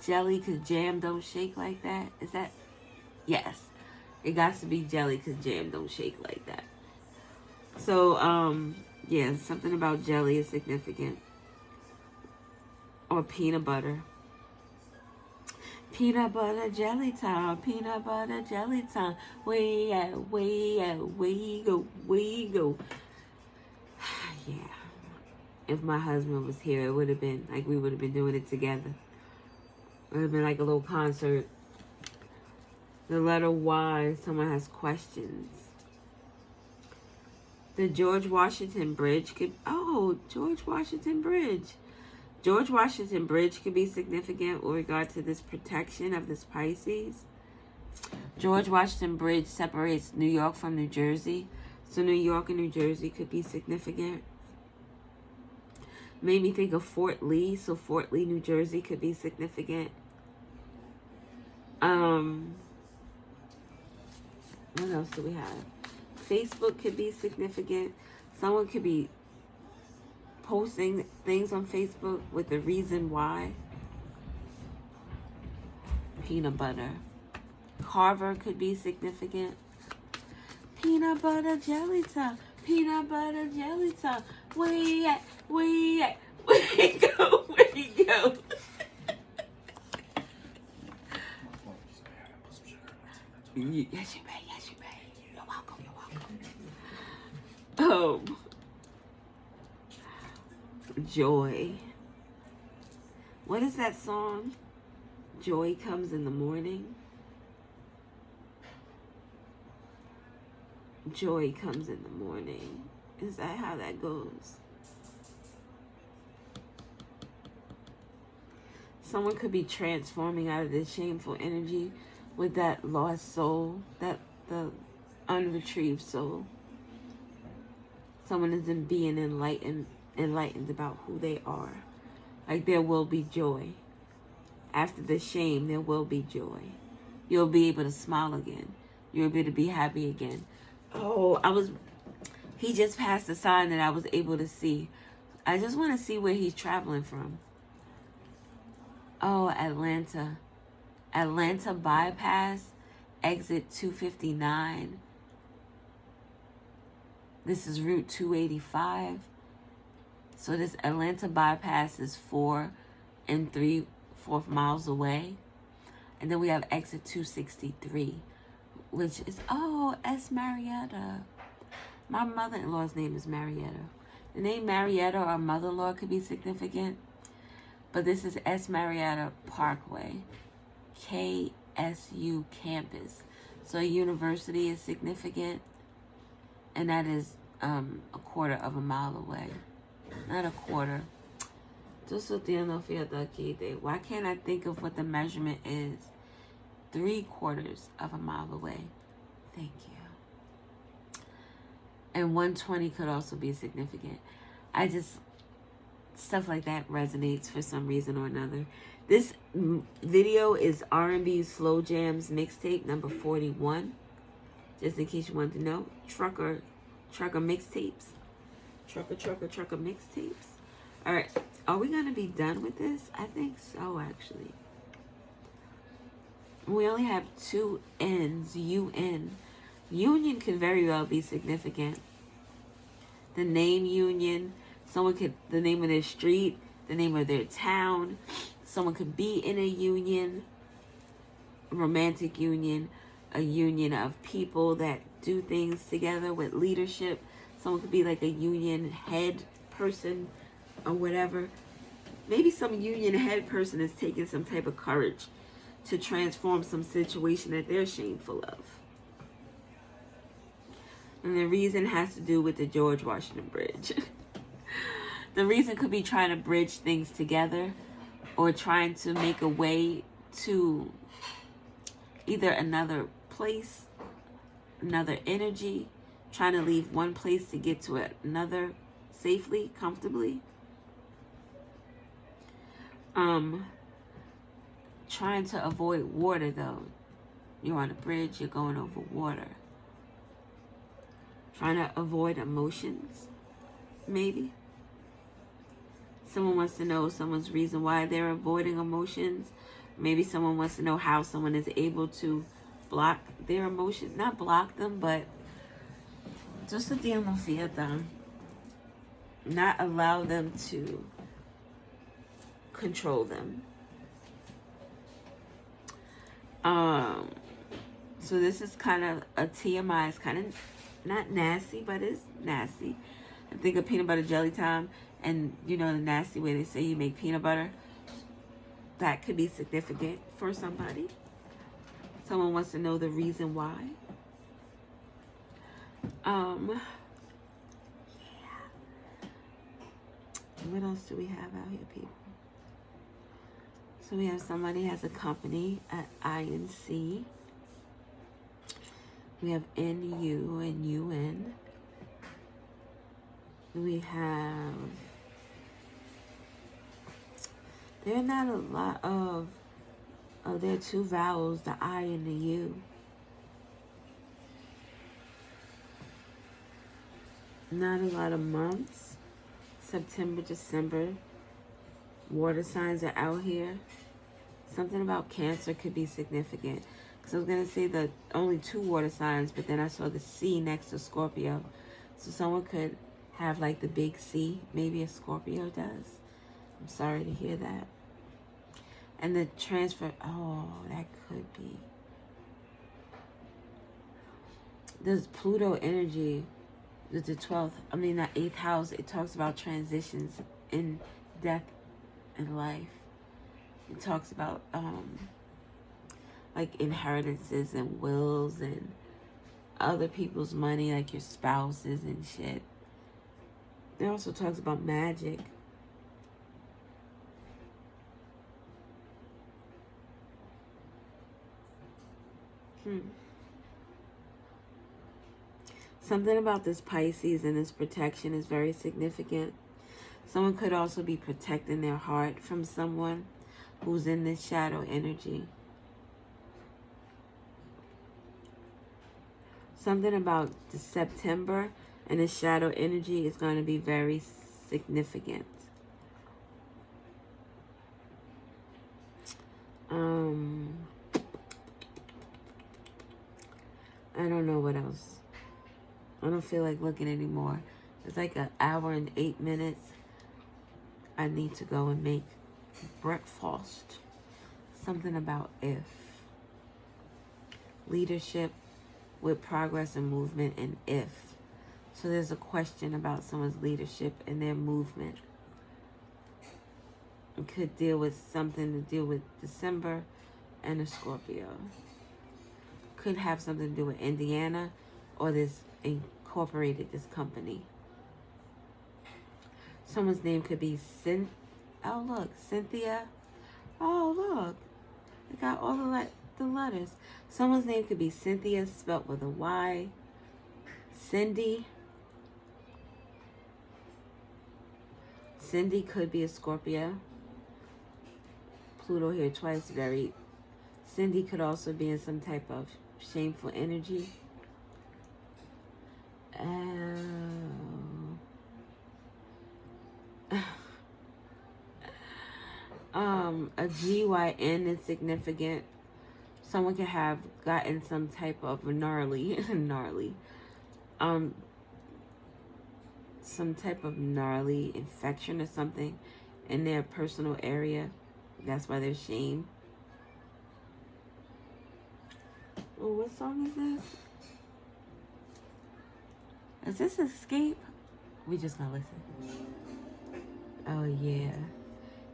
jelly because jam don't shake like that. Is that? Yes. It got to be jelly because jam don't shake like that. So, yeah, something about jelly is significant. Or peanut butter. Peanut butter jelly time. Peanut butter jelly time. Where you go. Yeah. If my husband was here, it would have been like we would have been doing it together. It would have been like a little concert. The letter Y, someone has questions. The George Washington Bridge could... Oh, George Washington Bridge. George Washington Bridge could be significant with regard to this protection of this Pisces. George Washington Bridge separates New York from New Jersey. So New York and New Jersey could be significant. Made me think of Fort Lee. So Fort Lee, New Jersey could be significant. What else do we have? Facebook could be significant. Someone could be posting things on Facebook with the reason why. Peanut butter. Carver could be significant. Peanut butter jelly time. Peanut butter jelly time. Where you at? Where you at? Where you go? Where you go? Yes, you may. Yes, you may. You're welcome. You're welcome. Joy. What is that song? Joy comes in the morning. Joy comes in the morning. Is that how that goes? Someone could be transforming out of this shameful energy with that lost soul, the unretrieved soul. Someone isn't being enlightened about who they are. Like there will be joy. After the shame, there will be joy. You'll be able to smile again. You'll be able to be happy again. Oh, he just passed a sign that I was able to see. I just want to see where he's traveling from. Oh, Atlanta. Atlanta bypass, exit 259. This is Route 285. So this Atlanta bypass is 4 3/4 miles away. And then we have exit 263, which is, oh, S. Marietta. My mother-in-law's name is Marietta. The name Marietta or mother-in-law could be significant. But this is S. Marietta Parkway. KSU campus. So university is significant. And that is a 1/4 of a mile away. Not a quarter. Why can't I think of what the measurement is? 3/4 of a mile away. Thank you. And 120 could also be significant. Stuff like that resonates for some reason or another. This video is R&B Slow Jams mixtape number 41. Just in case you wanted to know. Trucker mixtapes. Trucker mixtapes. Alright, are we going to be done with this? I think so, actually. We only have 2 N's, UN. Union could very well be significant. The name Union, the name of their street, the name of their town. Someone could be in a union, a romantic union, a union of people that do things together with leadership. Someone could be like a union head person or whatever. Maybe some union head person is taking some type of courage to transform some situation that they're shameful of. And the reason has to do with the George Washington Bridge. The reason could be trying to bridge things together, or trying to make a way to either another place, another energy, trying to leave one place to get to another safely, comfortably. Trying to avoid water though. You're on a bridge, you're going over water. Trying to avoid emotions, maybe. Someone wants to know someone's reason why they're avoiding emotions. Maybe someone wants to know how someone is able to block their emotions. Not block them, but just to deal no fear them. Not allow them to control them. So this is kind of a TMI. It's kind of not nasty, but it's nasty. I think of peanut butter jelly time, and you know the nasty way they say you make peanut butter. That could be significant for somebody. Someone wants to know the reason why. Yeah. What else do we have out here, people? So we have somebody has a company at INC. We have NU and UN. We have... There are not a lot of... Oh, there are two vowels, the I and the U. Not a lot of months. September, December. Water signs are out here. Something about Cancer could be significant. Because I was going to say the only two water signs, but then I saw the C next to Scorpio. So someone could have like the big C. Maybe a Scorpio does. I'm sorry to hear that. And the transfer, oh, that could be. There's Pluto energy. With the 12th, I mean the 8th house, it talks about transitions in death and life. It talks about like inheritances and wills and other people's money, like your spouses and shit. It also talks about magic. Something about this Pisces and this protection is very significant. Someone could also be protecting their heart from someone who's in this shadow energy. Something about the September and the shadow energy is going to be very significant. I don't know what else. I don't feel like looking anymore. It's like an hour and 8 minutes. I need to go and make breakfast. Something about if. Leadership with progress and movement and if. So there's a question about someone's leadership and their movement. It could deal with something to deal with December and a Scorpio. Could have something to do with Indiana or this incorporated this company. Someone's name could be oh look, Cynthia. Oh look, it got all the letters. Someone's name could be Cynthia, spelt with a Y. Cindy. Cindy could be a Scorpio. Pluto here twice, very. Cindy could also be in some type of shameful energy. A GYN is significant. Someone could have gotten some type of gnarly, some type of gnarly infection or something in their personal area. That's why they're shamed. Oh, what song is this? Is this Escape? We just gonna listen. Oh yeah.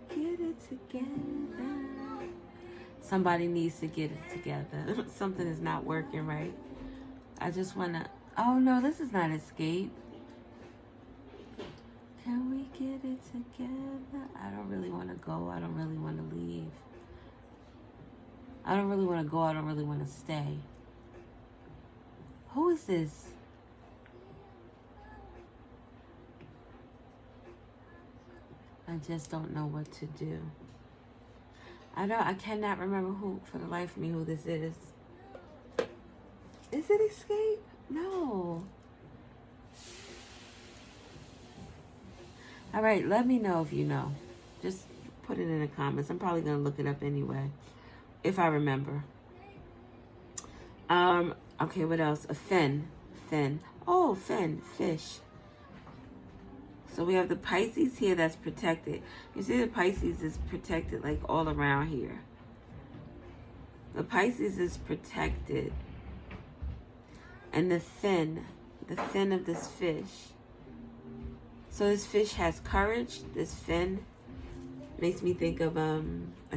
Get it together. Somebody needs to get it together. Something is not working right. I just wanna Oh no, this is not escape. Can we get it together? I don't really want to go. I don't really want to leave. I don't really want to go. I don't really want to stay. Who is this? I just don't know what to do. I cannot remember for the life of me, who this is. Is it escape? No. All right, let me know if you know. Just put it in the comments. I'm probably going to look it up anyway, if I remember. Okay, what else? A fin. Oh, fin, fish. So we have the Pisces here that's protected. You see the Pisces is protected like all around here. The Pisces is protected. And the fin of this fish. So this fish has courage. This fin makes me think of a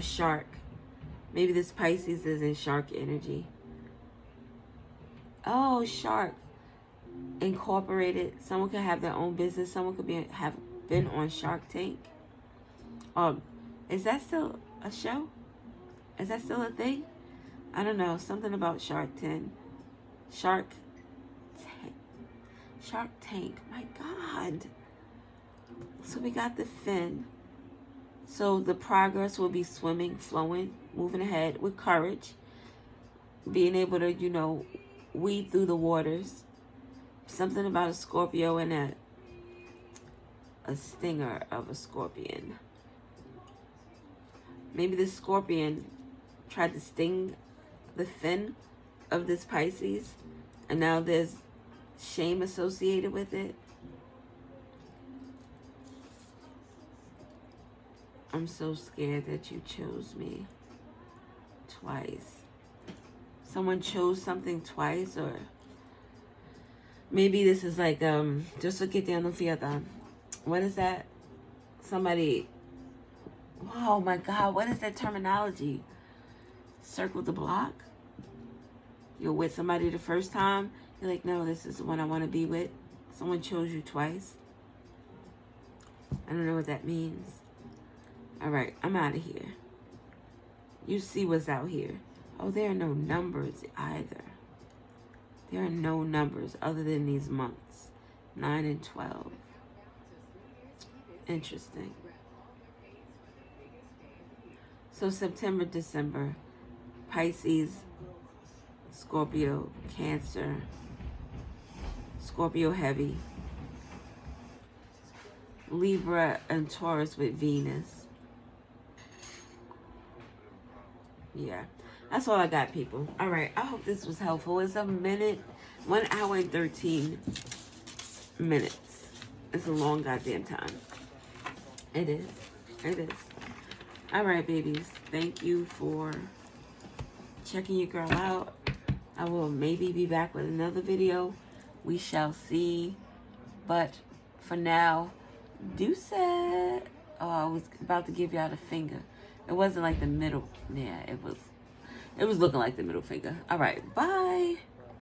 shark. Maybe this Pisces is in shark energy. Oh, shark. Incorporated. Someone could have their own business. Someone could have been on Shark Tank. Is that still a show? Is that still a thing? I don't know. Something about Shark Tank. Shark Tank. My God. So we got the fin. So the progress will be swimming, flowing, moving ahead with courage. Being able to, weed through the waters. Something about a Scorpio and a stinger of a scorpion. Maybe the scorpion tried to sting the fin of this Pisces, and now there's shame associated with it. I'm so scared that you chose me twice. Someone chose something twice, or maybe this is like, just look at the fiesta. What is that? Somebody, oh my God, what is that terminology? Circle the block? You're with somebody the first time. You're like, no, this is the one I want to be with. Someone chose you twice. I don't know what that means. All right, I'm out of here. You see what's out here. Oh, there are no numbers either. There are no numbers other than these months. 9 and 12. Interesting. So September, December. Pisces, Scorpio, Cancer, Scorpio heavy. Libra and Taurus with Venus. Yeah. That's all I got, people. All right. I hope this was helpful. It's 1 hour and 13 minutes. It's a long goddamn time. It is. It is. All right, babies. Thank you for checking your girl out. I will maybe be back with another video. We shall see. But for now, deuce it. Oh, I was about to give y'all the finger. It wasn't like the middle. Yeah, it was looking like the middle finger. All right. Bye.